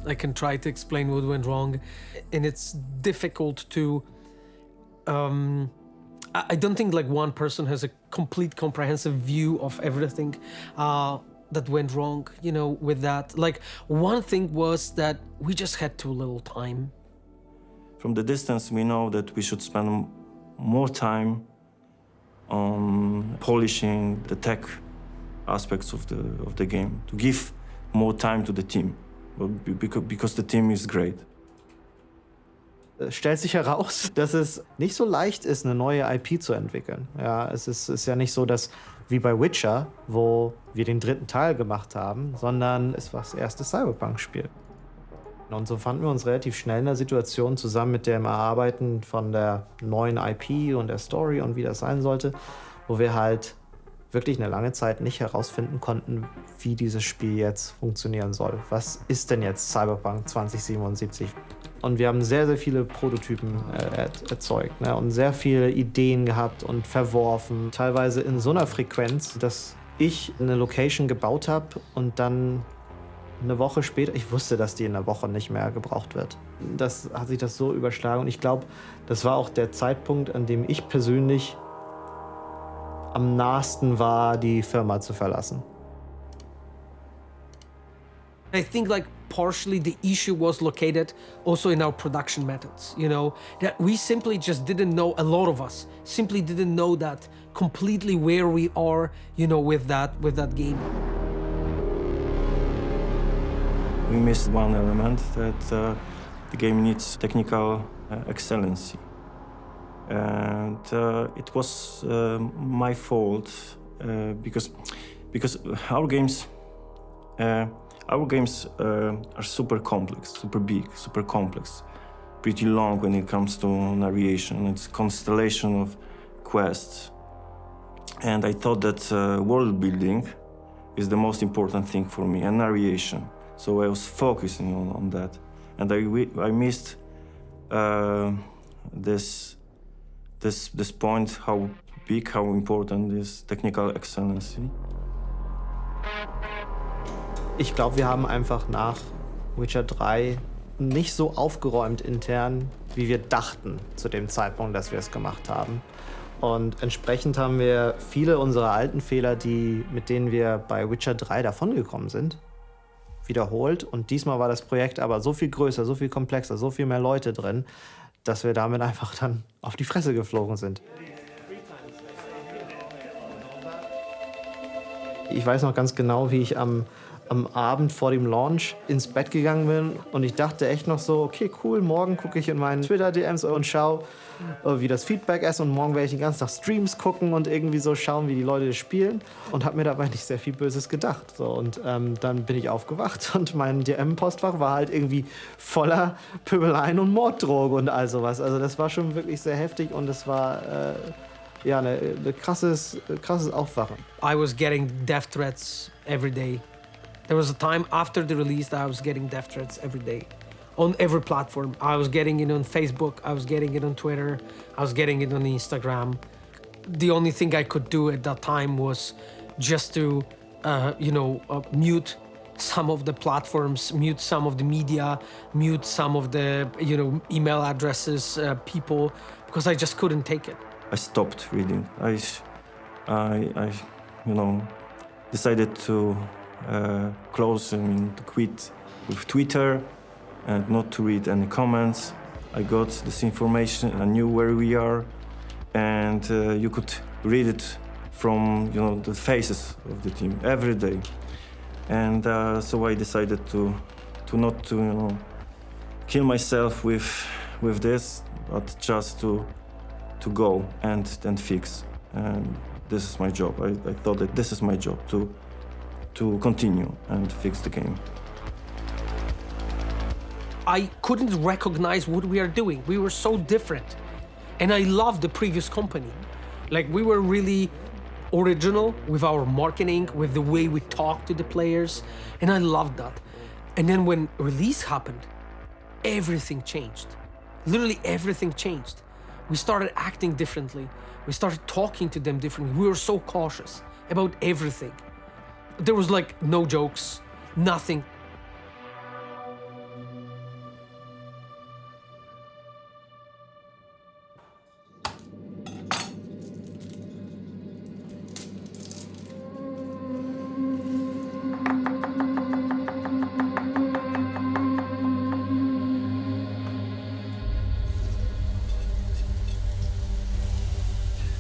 I can try to explain what went wrong, and it's difficult to. I don't think like one person has a complete comprehensive view of everything that went wrong, you know, with that. Like one thing was that we just had too little time. From the distance, we know that we should spend more time on polishing the tech aspects of the game, to give more time to the team. Because the team is great. Es stellt sich heraus, dass es nicht so leicht ist, eine neue IP zu entwickeln. Ja, es ist ja nicht so, dass wie bei Witcher, wo wir den 3. Teil gemacht haben, sondern es war das erste Cyberpunk-Spiel. Und so fanden wir uns relativ schnell in der Situation zusammen mit dem Erarbeiten von der neuen IP und der Story und wie das sein sollte, wo wir halt wirklich eine lange Zeit nicht herausfinden konnten, wie dieses Spiel jetzt funktionieren soll. Was ist denn jetzt Cyberpunk 2077? Und wir haben sehr, sehr viele Prototypen erzeugt, ne? Und sehr viele Ideen gehabt und verworfen. Teilweise in so einer Frequenz, dass ich eine Location gebaut habe und dann eine Woche später, ich wusste, dass die in einer Woche nicht mehr gebraucht wird. Das hat sich das so überschlagen. Und ich glaube, das war auch der Zeitpunkt, an dem ich persönlich am nahesten war, die Firma zu verlassen. I think like partially the issue was located also in our production methods, you know, that we simply just didn't know, a lot of us simply didn't know that completely where we are, you know, with that game. We missed one element, that the game needs technical excellency. And it was my fault because our games are super complex, super big, super complex, pretty long when it comes to narration. It's a constellation of quests, and I thought that world building is the most important thing for me, and narration. So I was focusing on that, and I missed this point, how big, how important is technical excellency. Ich glaube, wir haben einfach nach Witcher 3 nicht so aufgeräumt intern, wie wir dachten zu dem Zeitpunkt, dass wir es gemacht haben. Und entsprechend haben wir viele unserer alten Fehler, mit denen wir bei Witcher 3 davongekommen sind, wiederholt. Und diesmal war das Projekt aber so viel größer, so viel komplexer, so viel mehr Leute drin, dass wir damit einfach dann auf die Fresse geflogen sind. Ich weiß noch ganz genau, wie ich am Abend vor dem Launch ins Bett gegangen bin und ich dachte echt noch so, okay, cool, morgen gucke ich in meinen Twitter-DMs und schaue, wie das Feedback ist und morgen werde ich den ganzen Tag Streams gucken und irgendwie so schauen, wie die Leute das spielen und habe mir dabei nicht sehr viel Böses gedacht. So, und dann bin ich aufgewacht und mein DM-Postfach war halt irgendwie voller Pöbeleien und Morddrohungen und all sowas. Also das war schon wirklich sehr heftig und es war ja, ein krasses Aufwachen. I was getting death threats every day. There was a time after the release that I was getting death threats every day. On every platform. I was getting it on Facebook, I was getting it on Twitter, I was getting it on Instagram. The only thing I could do at that time was just to, mute some of the platforms, mute some of the media, mute some of the, email addresses, people, because I just couldn't take it. I stopped reading. I decided to to quit with Twitter and not to read any comments. I got this information, I knew where we are, and you could read it from the faces of the team every day. And so I decided to not kill myself with this, but just to go and fix. And this is my job. I thought that this is my job to continue and fix the game. I couldn't recognize what we are doing. We were so different. And I loved the previous company. Like, we were really original with our marketing, with the way we talked to the players, and I loved that. And then when release happened, everything changed. Literally everything changed. We started acting differently. We started talking to them differently. We were so cautious about everything. There was like no jokes, nothing.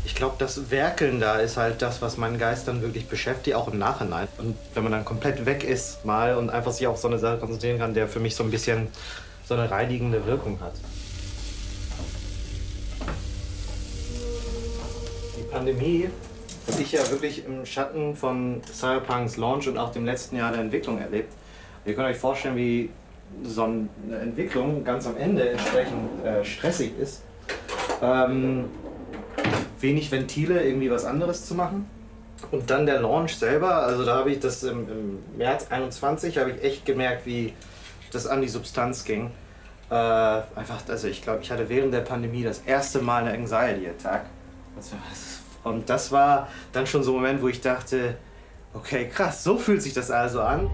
Ich glaube, das Werkeln da ist halt das, was meinen Geist dann wirklich beschäftigt, auch im Nachhinein. Und wenn man dann komplett weg ist mal und einfach sich auf so eine Sache konzentrieren kann, der für mich so ein bisschen so eine reinigende Wirkung hat. Die Pandemie habe ich ja wirklich im Schatten von Cyberpunks Launch und auch dem letzten Jahr der Entwicklung erlebt. Ihr könnt euch vorstellen, wie so eine Entwicklung ganz am Ende entsprechend stressig ist. Wenig Ventile, irgendwie was anderes zu machen. Und dann der Launch selber, also da habe ich das im März 21, habe ich echt gemerkt, wie das an die Substanz ging. Ich glaube, ich hatte während der Pandemie das erste Mal eine Anxiety-Attack. Und das war dann schon so ein Moment, wo ich dachte, okay, krass, so fühlt sich das also an.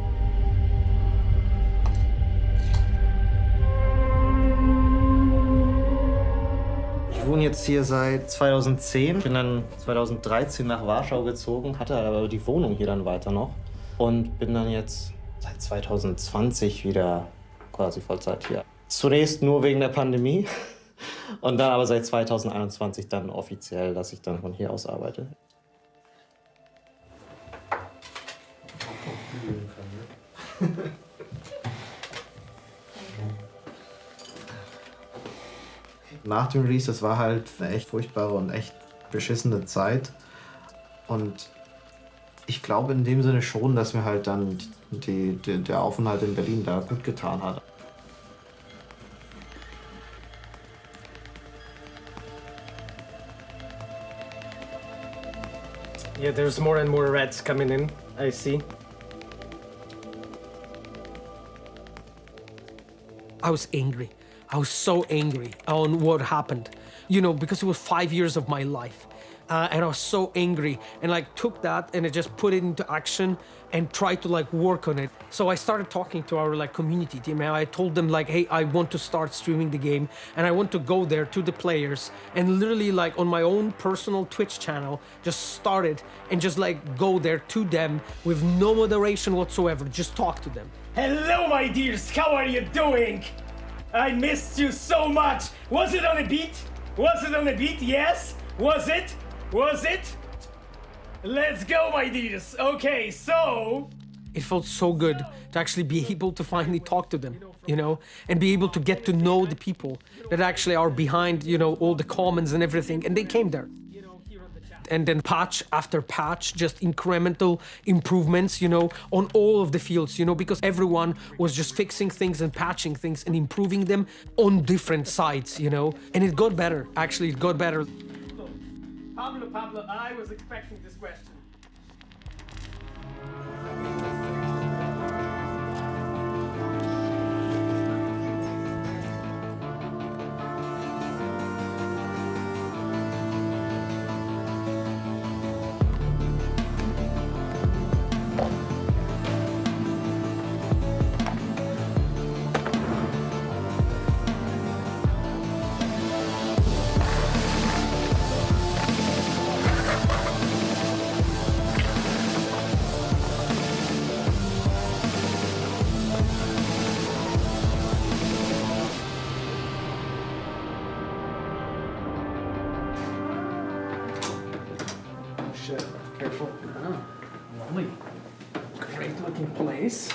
Ich wohne jetzt hier seit 2010, bin dann 2013 nach Warschau gezogen, hatte aber die Wohnung hier dann weiter noch und bin dann jetzt seit 2020 wieder quasi Vollzeit hier. Zunächst nur wegen der Pandemie und dann aber seit 2021 dann offiziell, dass ich dann von hier aus arbeite. Nach dem Release, das war halt eine echt furchtbare und echt beschissene Zeit. Und ich glaube in dem Sinne schon, dass mir halt dann der Aufenthalt in Berlin da gut getan hat. Yeah, there's more and more reds coming in, I see. I was angry. I was so angry on what happened, because it was 5 years of my life. and I was so angry, and like took that and I just put it into action and tried to like work on it. So I started talking to our like community team, and I told them like, hey, I want to start streaming the game, and I want to go there to the players and literally like on my own personal Twitch channel just started and just like go there to them with no moderation whatsoever, just talk to them. Hello, my dears. How are you doing? I missed you so much. Was it on a beat? Was it on a beat? Yes. Was it? Was it? Let's go, my dears. Okay, so... It felt so good to actually be able to finally talk to them, you know, and be able to get to know the people that actually are behind, you know, all the comments and everything. And they came there. And then patch after patch, just incremental improvements, you know, on all of the fields, you know, because everyone was just fixing things and patching things and improving them on different sides, you know. And it got better. Actually, it got better. Pablo, I was expecting this question. Careful. Lovely. Great looking place.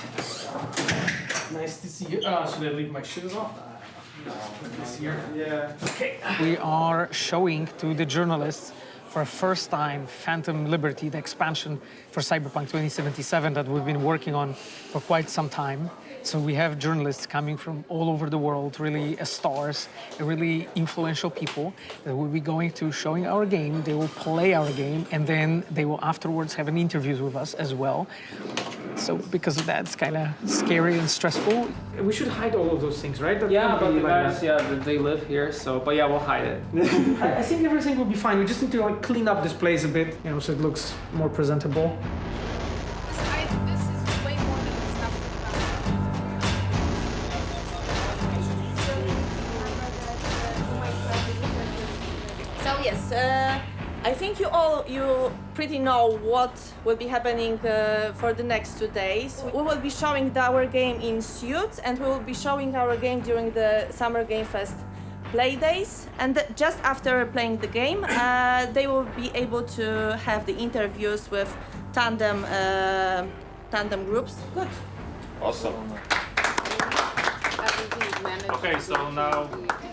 Nice to see you. Should I leave my shoes off? This here. Yeah. Okay. We are showing to the journalists for the first time Phantom Liberty, the expansion for Cyberpunk 2077 that we've been working on for quite some time. So we have journalists coming from all over the world, really stars, really influential people that will be going to showing our game. They will play our game, and then they will afterwards have an interviews with us as well. So because of that, it's kind of scary and stressful. We should hide all of those things, right? Yeah, but the guys, they live here, so, but yeah, we'll hide it. I think everything will be fine. We just need to like clean up this place a bit, you know, so it looks more presentable. I think you pretty know what will be happening for the next 2 days. We will be showing our game in suits, and we will be showing our game during the Summer Game Fest play days. And just after playing the game, they will be able to have the interviews with tandem groups. Good. Awesome. Okay, so now...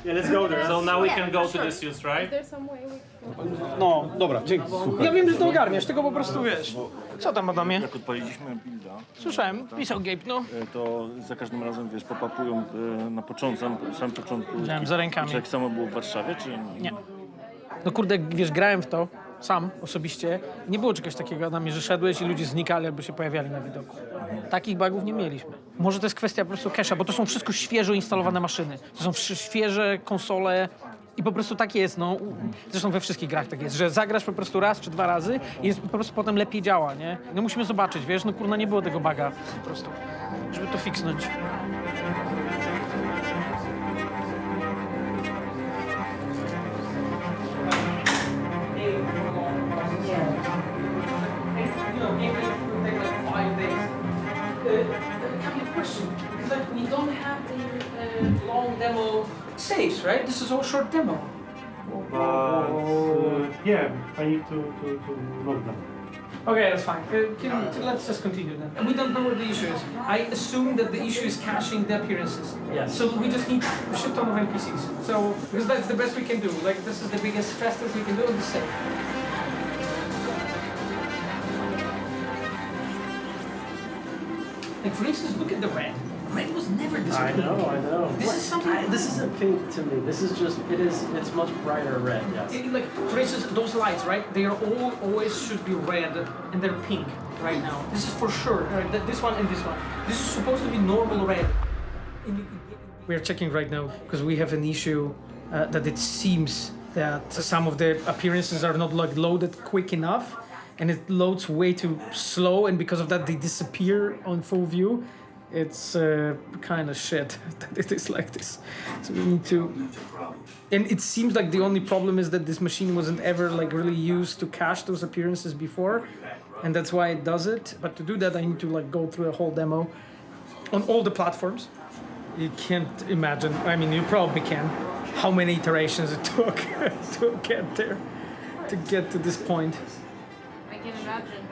Yeah, let's go there. So now we can go to the suits, right? Is there some way we can... No, dobra, dzięki. Ja wiem, że to ogarniesz, tylko po prostu wiesz. Co tam, Adamie? Jak odpaliliśmy builda... Słyszałem, pisał Gabe, no. To za każdym razem, wiesz, pop-upują na samym początku... Widziałem, za rękami. Czy jak samo było w Warszawie, czy... Nie. No kurde, wiesz, grałem w to sam osobiście. Nie było czegoś takiego, Adamie, że szedłeś i ludzie znikali albo się pojawiali na widoku. Takich bugów nie mieliśmy. Może to jest kwestia po prostu cache'a, bo to są wszystko świeżo instalowane maszyny. To są świeże konsole i po prostu tak jest, no. Zresztą we wszystkich grach tak jest, że zagrasz po prostu raz czy 2 razy i jest, po prostu potem lepiej działa, nie? No musimy zobaczyć, wiesz, no kurna, nie było tego buga po prostu, żeby to fiksnąć. We don't have the long demo saves, right? This is all short demo. Yeah, I need to load them. Okay, that's fine. Let's just continue then. We don't know what the issue is. I assume that the issue is caching the appearances. Yes. So we just need a shit ton of NPCs. So, because that's the best we can do. Like, this is the biggest stress test we can do on the save. Like, for instance, look at the red. Red was never this pink. I know. This is something. This isn't pink to me. This is just. It's much brighter red. Yes. Like, for instance, those lights, right? They are always should be red, and they're pink right now. This is for sure. This one and this one. This is supposed to be normal red. We are checking right now because we have an issue that it seems that some of the appearances are not like loaded quick enough, and it loads way too slow, and because of that they disappear on full view. It's kind of shit that it is like this. So we need to. And it seems like the only problem is that this machine wasn't ever like really used to cache those appearances before, and that's why it does it. But to do that, I need to like go through a whole demo on all the platforms. You can't imagine. I mean, you probably can. How many iterations it took to get there, to get to this point. I can imagine.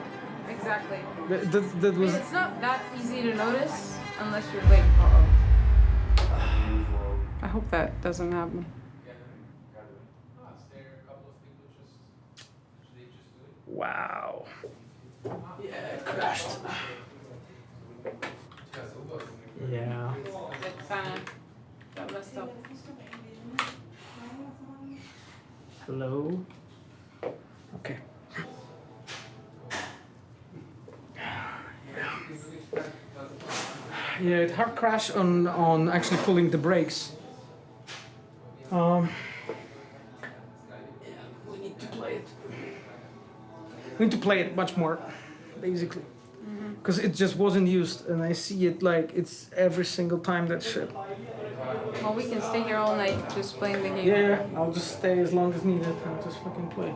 Exactly. That was. It's not that easy to notice unless you're like, I hope that doesn't happen. Wow. Yeah, it crashed. Yeah. It kind of got messed up. Hello. Okay. Yeah, it hard crash on actually pulling the brakes. We need to play it. We need to play it much more, basically, because it just wasn't used, and I see it like it's every single time that shit. Well, we can stay here all night just playing the game. Yeah, I'll just stay as long as needed. I'll just fucking play.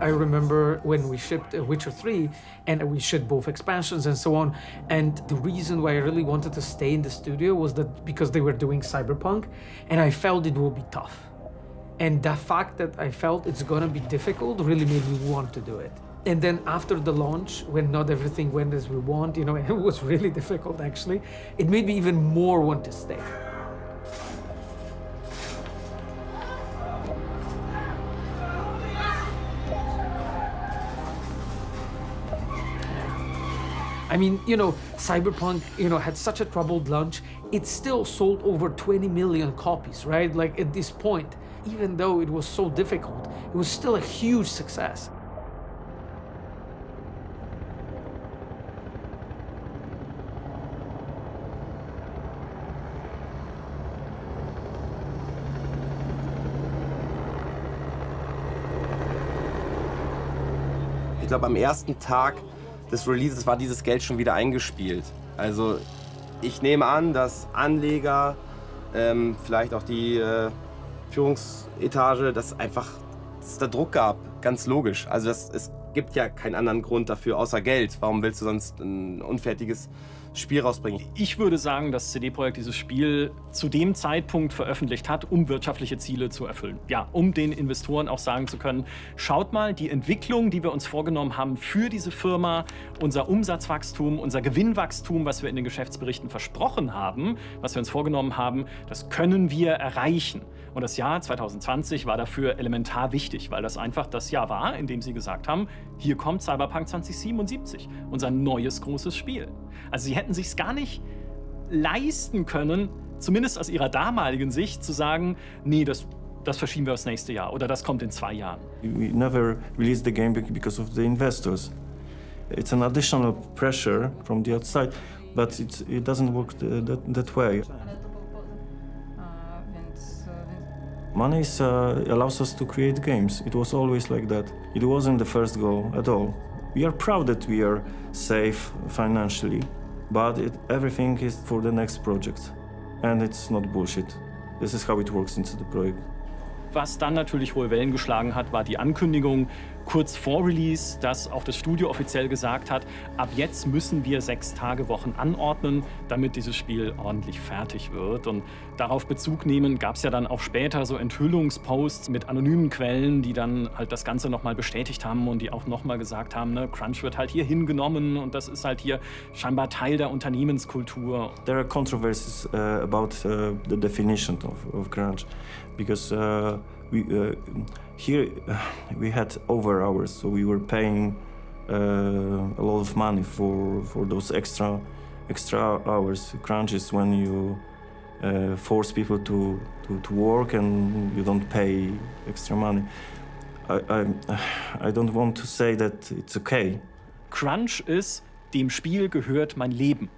I remember when we shipped Witcher 3 and we shipped both expansions and so on, and the reason why I really wanted to stay in the studio was that because they were doing Cyberpunk and I felt it would be tough. And the fact that I felt it's gonna be difficult really made me want to do it. And then after the launch, when not everything went as we want, you know, it was really difficult actually, it made me even more want to stay. I mean, you know, Cyberpunk, you know, had such a troubled launch. It still sold over 20 million copies, right? Like at this point, even though it was so difficult, it was still a huge success. Ich glaube, am ersten Tag des Releases war dieses Geld schon wieder eingespielt. Also ich nehme an, dass Anleger, vielleicht auch die Führungsetage, dass es da Druck gab, ganz logisch. Also es gibt ja keinen anderen Grund dafür außer Geld. Warum willst du sonst ein unfertiges Spiel rausbringen? Ich würde sagen, dass CD Projekt dieses Spiel zu dem Zeitpunkt veröffentlicht hat, um wirtschaftliche Ziele zu erfüllen. Ja, um den Investoren auch sagen zu können, schaut mal, die Entwicklung, die wir uns vorgenommen haben für diese Firma, unser Umsatzwachstum, unser Gewinnwachstum, was wir in den Geschäftsberichten versprochen haben, was wir uns vorgenommen haben, das können wir erreichen. Und das Jahr 2020 war dafür elementar wichtig, weil das einfach das Jahr war, in dem sie gesagt haben, hier kommt Cyberpunk 2077, unser neues großes Spiel. Also sie hätten sich's gar nicht leisten können, zumindest aus ihrer damaligen Sicht, zu sagen, nee, das verschieben wir aufs nächste Jahr oder das kommt in 2 Jahren. We never released the game because of the investors. It's an additional pressure from the outside, but it doesn't work that way. Money allows us to create games. It was always like that. It wasn't the first goal at all. We are proud that we are safe financially, but everything is for the next project. And it's not bullshit. This is how it works into the project. Was dann natürlich hohe Wellen geschlagen hat, war die Ankündigung kurz vor Release, dass auch das Studio offiziell gesagt hat, ab jetzt müssen wir 6-Tage-Wochen anordnen, damit dieses Spiel ordentlich fertig wird. Und darauf Bezug nehmen gab es ja dann auch später so Enthüllungsposts mit anonymen Quellen, die dann halt das Ganze nochmal bestätigt haben und die auch nochmal gesagt haben, ne, Crunch wird halt hier hingenommen und das ist halt hier scheinbar Teil der Unternehmenskultur. There are controversies about the definition of crunch, because here we had over hours, so we were paying a lot of money for those extra hours. Crunch is when you force people to work and you don't pay extra money. I don't want to say that it's okay. Crunch ist, dem Spiel gehört mein Leben.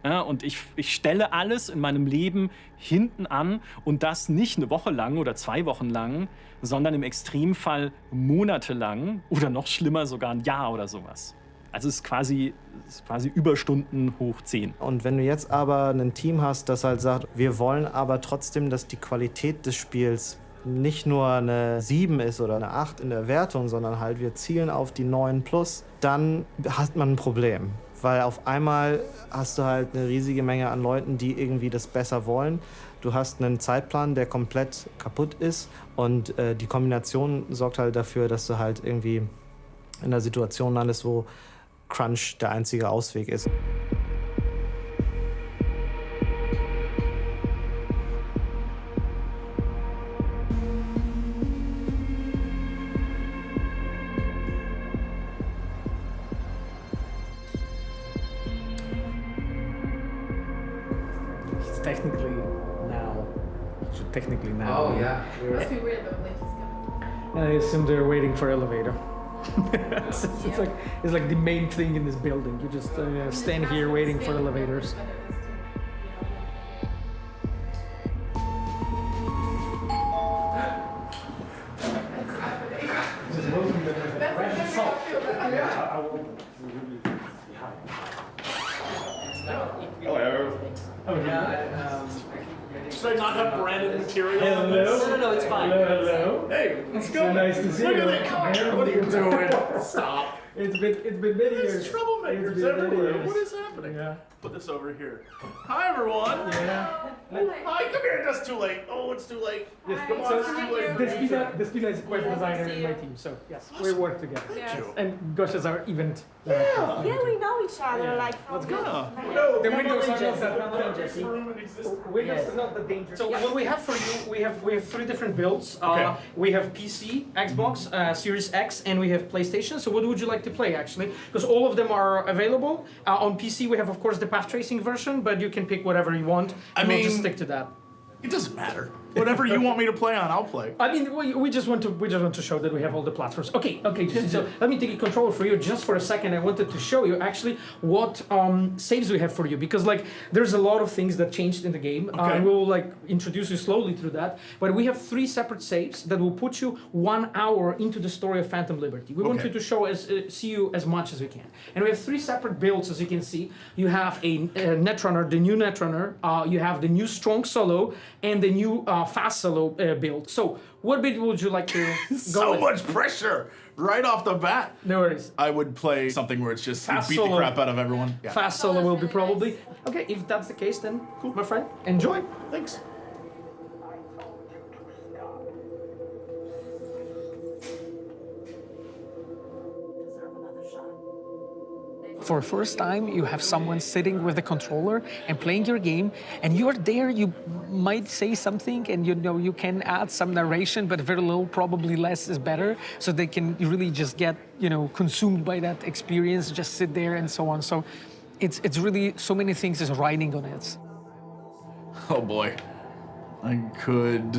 Ja, und ich stelle alles in meinem Leben hinten an und das nicht eine Woche lang oder 2 Wochen lang, sondern im Extremfall monatelang oder noch schlimmer sogar ein Jahr oder sowas. Also es ist quasi Überstunden hoch 10. Und wenn du jetzt aber ein Team hast, das halt sagt, wir wollen aber trotzdem, dass die Qualität des Spiels nicht nur eine 7 ist oder eine 8 in der Wertung, sondern halt wir zielen auf die 9+, dann hat man ein Problem. Weil auf einmal hast du halt eine riesige Menge an Leuten, die irgendwie das besser wollen. Du hast einen Zeitplan, der komplett kaputt ist. Und die Kombination sorgt halt dafür, dass du halt irgendwie in einer Situation landest, wo Crunch der einzige Ausweg ist. Technically now. Oh yeah. Must be weird though, like he's gonna. I assume they're waiting for elevator. it's like the main thing in this building. You just stand here waiting for elevators. Should I not have branded material? Hello? No, it's fine. Hello? Hey, let's go. So nice to see Look you. at that. Come here. What are you doing? Stop. It's been many years. There's troublemakers It's been many everywhere. years. What is happening? Yeah. Put this over here. Hi, everyone. Yeah. Hi, come here. That's too late. Oh, it's too late. Yes, Come on, it's too late. Despina is a quest designer in my team, so yes, we work together. Thank you. And Gosh is our event. Yeah, we know each other, like from Let's go. No, The windows are not that dangerous. dangerous. Windows are not that dangerous. So Yeah. what we have for you, we have 3 different builds. Okay. We have PC, Xbox, Series X, and we have PlayStation. So what would you like to play actually? Because all of them are available. On PC we have of course the path tracing version, but you can pick whatever you want. And we'll just stick to that. It doesn't matter. Whatever you want me to play on, I'll play. I mean, we just want to show that we have all the platforms. Okay, Jesse, so let me take a controller for you just for a second. I wanted to show you actually what saves we have for you, because like there's a lot of things that changed in the game. Okay. We'll like introduce you slowly through that. But we have 3 separate saves that will put you 1 hour into the story of Phantom Liberty. We want Okay. you to see you as much as we can. And we have 3 separate builds, as you can see. You have a Netrunner, the new Netrunner. You have the new Strong Solo and the new Fast Solo build. So, what bit would you like to go So with? much pressure right off the bat. No worries. I would play something where it's just you Fast beat the solo. crap out of everyone. Yeah. Fast Solo will be probably. Okay, if that's the case, then cool, my friend. Enjoy. Thanks. For first time, you have someone sitting with the controller and playing your game, and you're there, you might say something, and you know you can add some narration, but very little, probably less is better, so they can really just get, you know, consumed by that experience, just sit there and so on. So it's really, so many things is riding on it. Oh boy. I could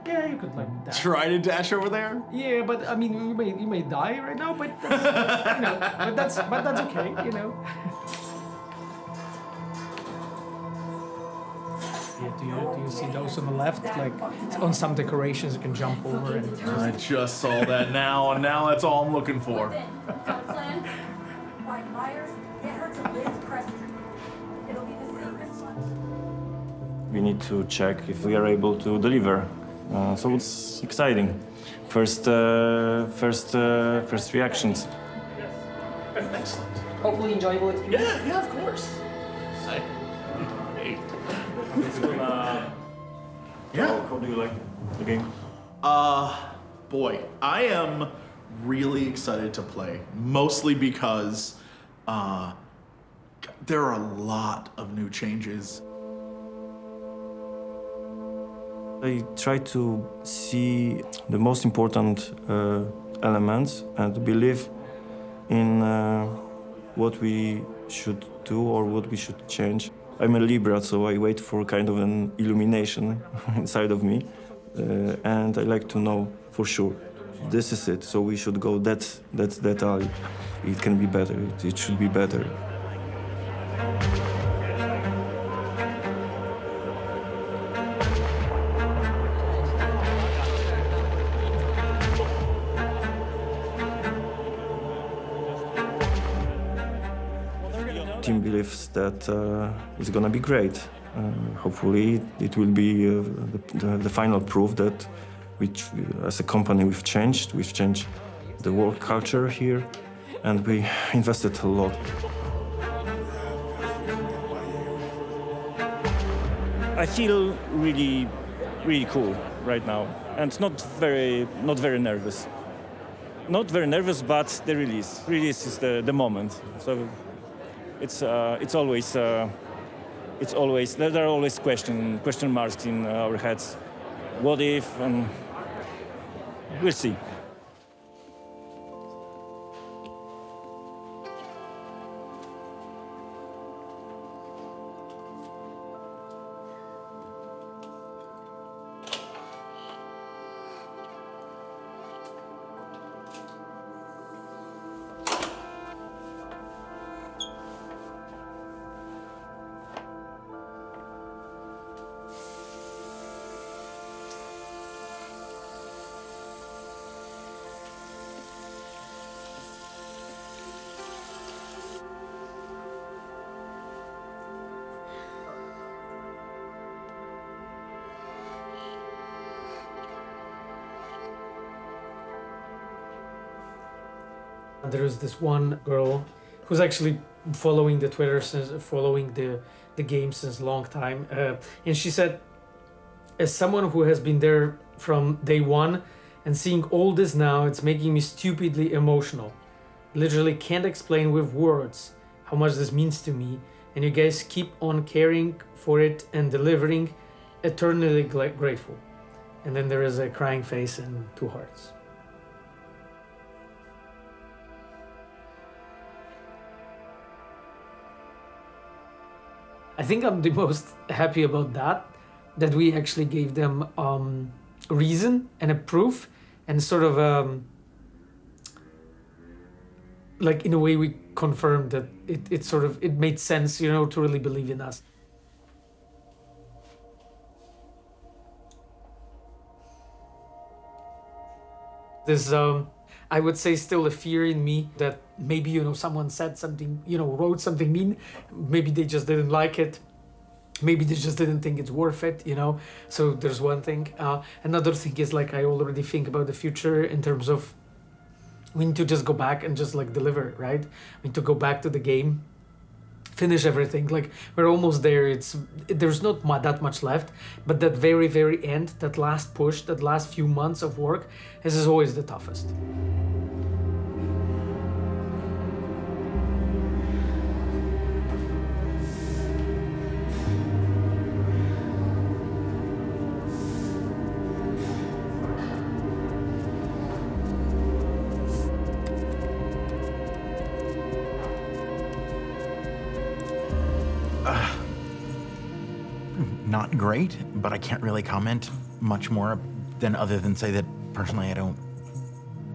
Yeah, you could like dash. try to dash over there. Yeah, but I mean, you may die right now, but that's, you know, but that's okay, you know. Yeah, do you see those on the left? Like on some decorations, you can jump over and. I just saw that now, and now that's all I'm looking for. We need to check if we are able to deliver. So it's exciting. First reactions. Excellent. Hopefully enjoyable experience. Yeah, of course. Hey. Yeah. How do you like the game? Boy, I am really excited to play. Mostly because there are a lot of new changes. I try to see the most important elements and believe in what we should do or what we should change. I'm a Libra, so I wait for kind of an illumination inside of me, and I like to know for sure this is it. So we should go. That's alley. It can be better. It should be better. team believes that it's gonna be great. Hopefully, it will be the final proof that, as a company, we've changed the work culture here, and we invested a lot. I feel really cool right now, and not very nervous. Not very nervous, but the release is the moment. So it's always there are always question marks in our heads. What if? We'll see. There is this one girl who's actually following the Twitter following the game since a long time, and she said, as someone who has been there from day one and seeing all this now, it's making me stupidly emotional. Literally can't explain with words how much this means to me, and you guys keep on caring for it and delivering, eternally grateful. And then there is a crying face and 2 hearts. I think I'm the most happy about that we actually gave them reason and a proof, and sort of like in a way we confirmed that it made sense, you know, to really believe in us. There's I would say still a fear in me that maybe, you know, someone said something, you know, wrote something mean, maybe they just didn't like it, maybe they just didn't think it's worth it, you know. So there's one thing. Another thing is, like, I already think about the future in terms of we need to just go back and just like deliver, right? We need to go back to the game, finish everything. Like, we're almost there. There's not that much left, but that very, very end, that last push, that last few months of work, this is always the toughest. Not great, but I can't really comment much more than other than say that personally I don't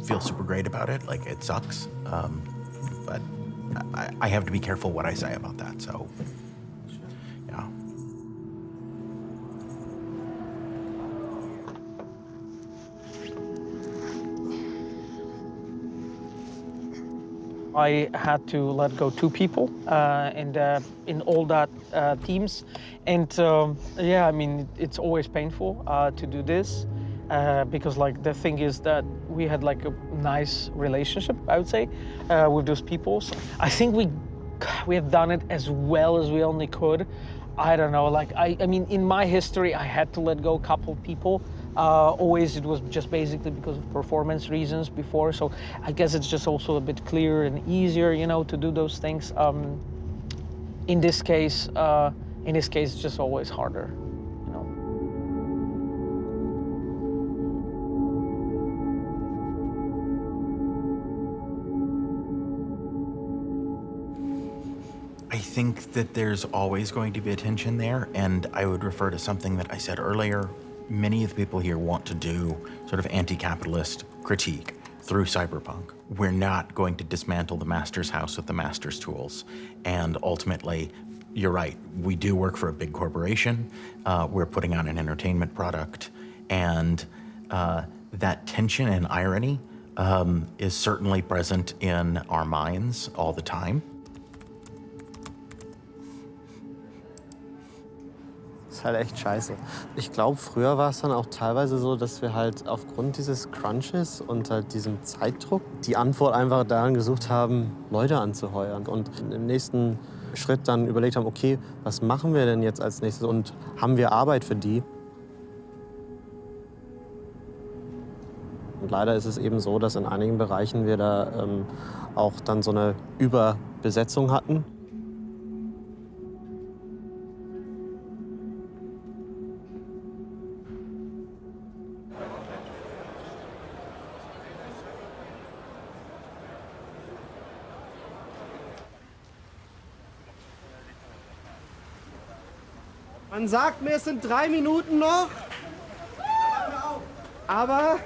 feel super great about it. Like, it sucks, but I have to be careful what I say about that, so yeah. I had to let go 2 people in all that teams, and yeah, I mean, it's always painful to do this because, like, the thing is that we had like a nice relationship, I would say, with those people. So I think we have done it as well as we only could. I don't know, like, I mean, in my history, I had to let go a couple of people. Always it was just basically because of performance reasons before, so I guess it's just also a bit clearer and easier, you know, to do those things. In this case, it's just always harder, you know. I think that there's always going to be a tension there, and I would refer to something that I said earlier. Many of the people here want to do sort of anti-capitalist critique through Cyberpunk. We're not going to dismantle the master's house with the master's tools. And ultimately, you're right, we do work for a big corporation. We're putting out an entertainment product. And that tension and irony is certainly present in our minds all the time. ist halt echt scheiße. Ich glaube, früher war es dann auch teilweise so, dass wir halt aufgrund dieses Crunches und halt diesem Zeitdruck die Antwort einfach daran gesucht haben, Leute anzuheuern. Und im nächsten Schritt dann überlegt haben, okay, was machen wir denn jetzt als nächstes und haben wir Arbeit für die? Und leider ist es eben so, dass in einigen Bereichen wir da auch dann so eine Überbesetzung hatten. Man sagt mir, es sind 3 Minuten noch. Aber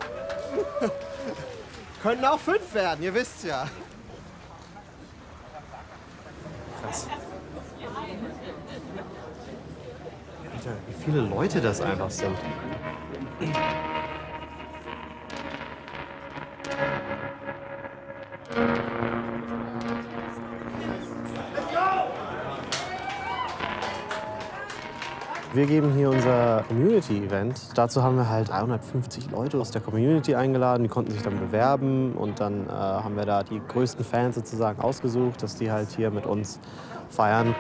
können auch 5 werden, ihr wisst's ja. Krass. Alter, wie viele Leute das einfach sind. Wir geben hier unser Community-Event. Dazu haben wir halt 350 Leute aus der Community eingeladen, die konnten sich dann bewerben und dann haben wir da die größten Fans sozusagen ausgesucht, dass die halt hier mit uns feiern.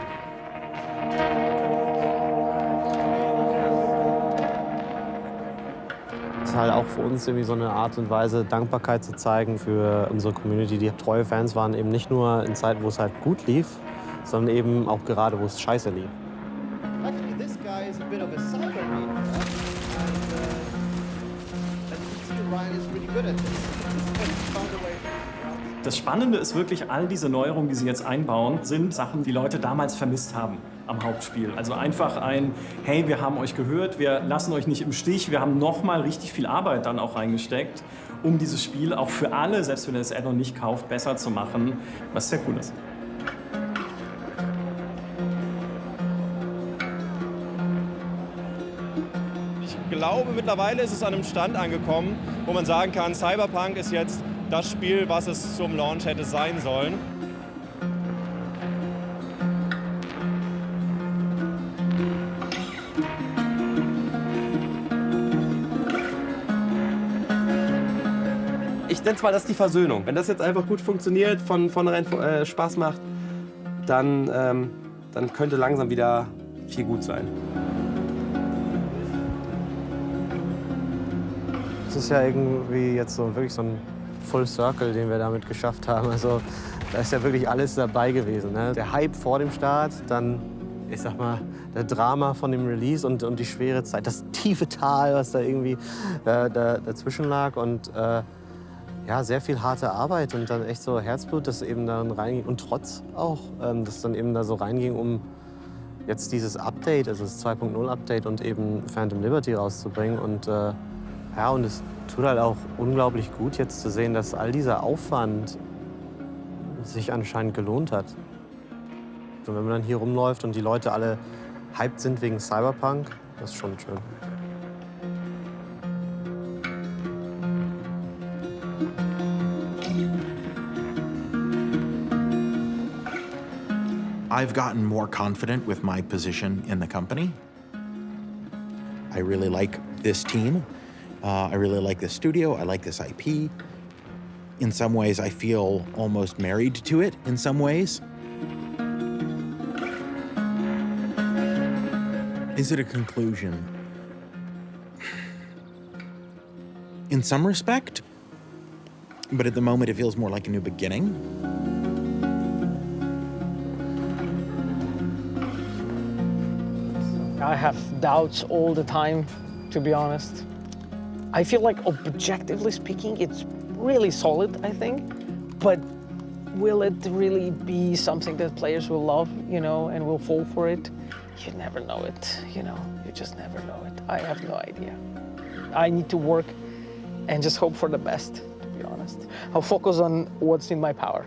Das ist halt auch für uns irgendwie so eine Art und Weise, Dankbarkeit zu zeigen für unsere Community. Die treue Fans waren eben nicht nur in Zeiten, wo es halt gut lief, sondern eben auch gerade, wo es scheiße lief. Actually, this guy is a bit of a cyber geek, and as you can see, Ryan is really good at this. He's found a way. Das Spannende ist wirklich, all diese Neuerungen, die sie jetzt einbauen, sind Sachen, die Leute damals vermisst haben am Hauptspiel. Also einfach ein, hey, wir haben euch gehört, wir lassen euch nicht im Stich, wir haben nochmal richtig viel Arbeit dann auch reingesteckt, um dieses Spiel auch für alle, selbst wenn ihr das Add-on nicht kauft, besser zu machen, was sehr cool ist. Ich glaube, mittlerweile ist es an einem Stand angekommen, wo man sagen kann, Cyberpunk ist jetzt das Spiel, was es zum Launch hätte sein sollen. Ich nenne es mal, das ist die Versöhnung. Wenn das jetzt einfach gut funktioniert, von vornherein Spaß macht, dann könnte langsam wieder viel gut sein. Es ist ja irgendwie jetzt so wirklich so ein Full Circle, den wir damit geschafft haben. Also da ist ja wirklich alles dabei gewesen. Ne? Der Hype vor dem Start, dann, ich sag mal, der Drama von dem Release und die schwere Zeit, das tiefe Tal, was da irgendwie dazwischen lag und ja, sehr viel harte Arbeit und dann echt so Herzblut, das eben dann reinging und Trotz auch, das dann eben da so reinging, um jetzt dieses Update, also das 2.0 Update und eben Phantom Liberty rauszubringen und ja, und es tut halt auch unglaublich gut, jetzt zu sehen, dass all dieser Aufwand sich anscheinend gelohnt hat. Und wenn man dann hier rumläuft und die Leute alle hyped sind wegen Cyberpunk, das ist schon schön. I've gotten more confident with my position in the company. I really like this team. I really like this studio. I like this IP. In some ways, I feel almost married to it in some ways. Is it a conclusion? In some respect, but at the moment it feels more like a new beginning. I have doubts all the time, to be honest. I feel like, objectively speaking, it's really solid, I think. But will it really be something that players will love, you know, and will fall for it? You never know it, you know. You just never know it. I have no idea. I need to work and just hope for the best, to be honest. I'll focus on what's in my power.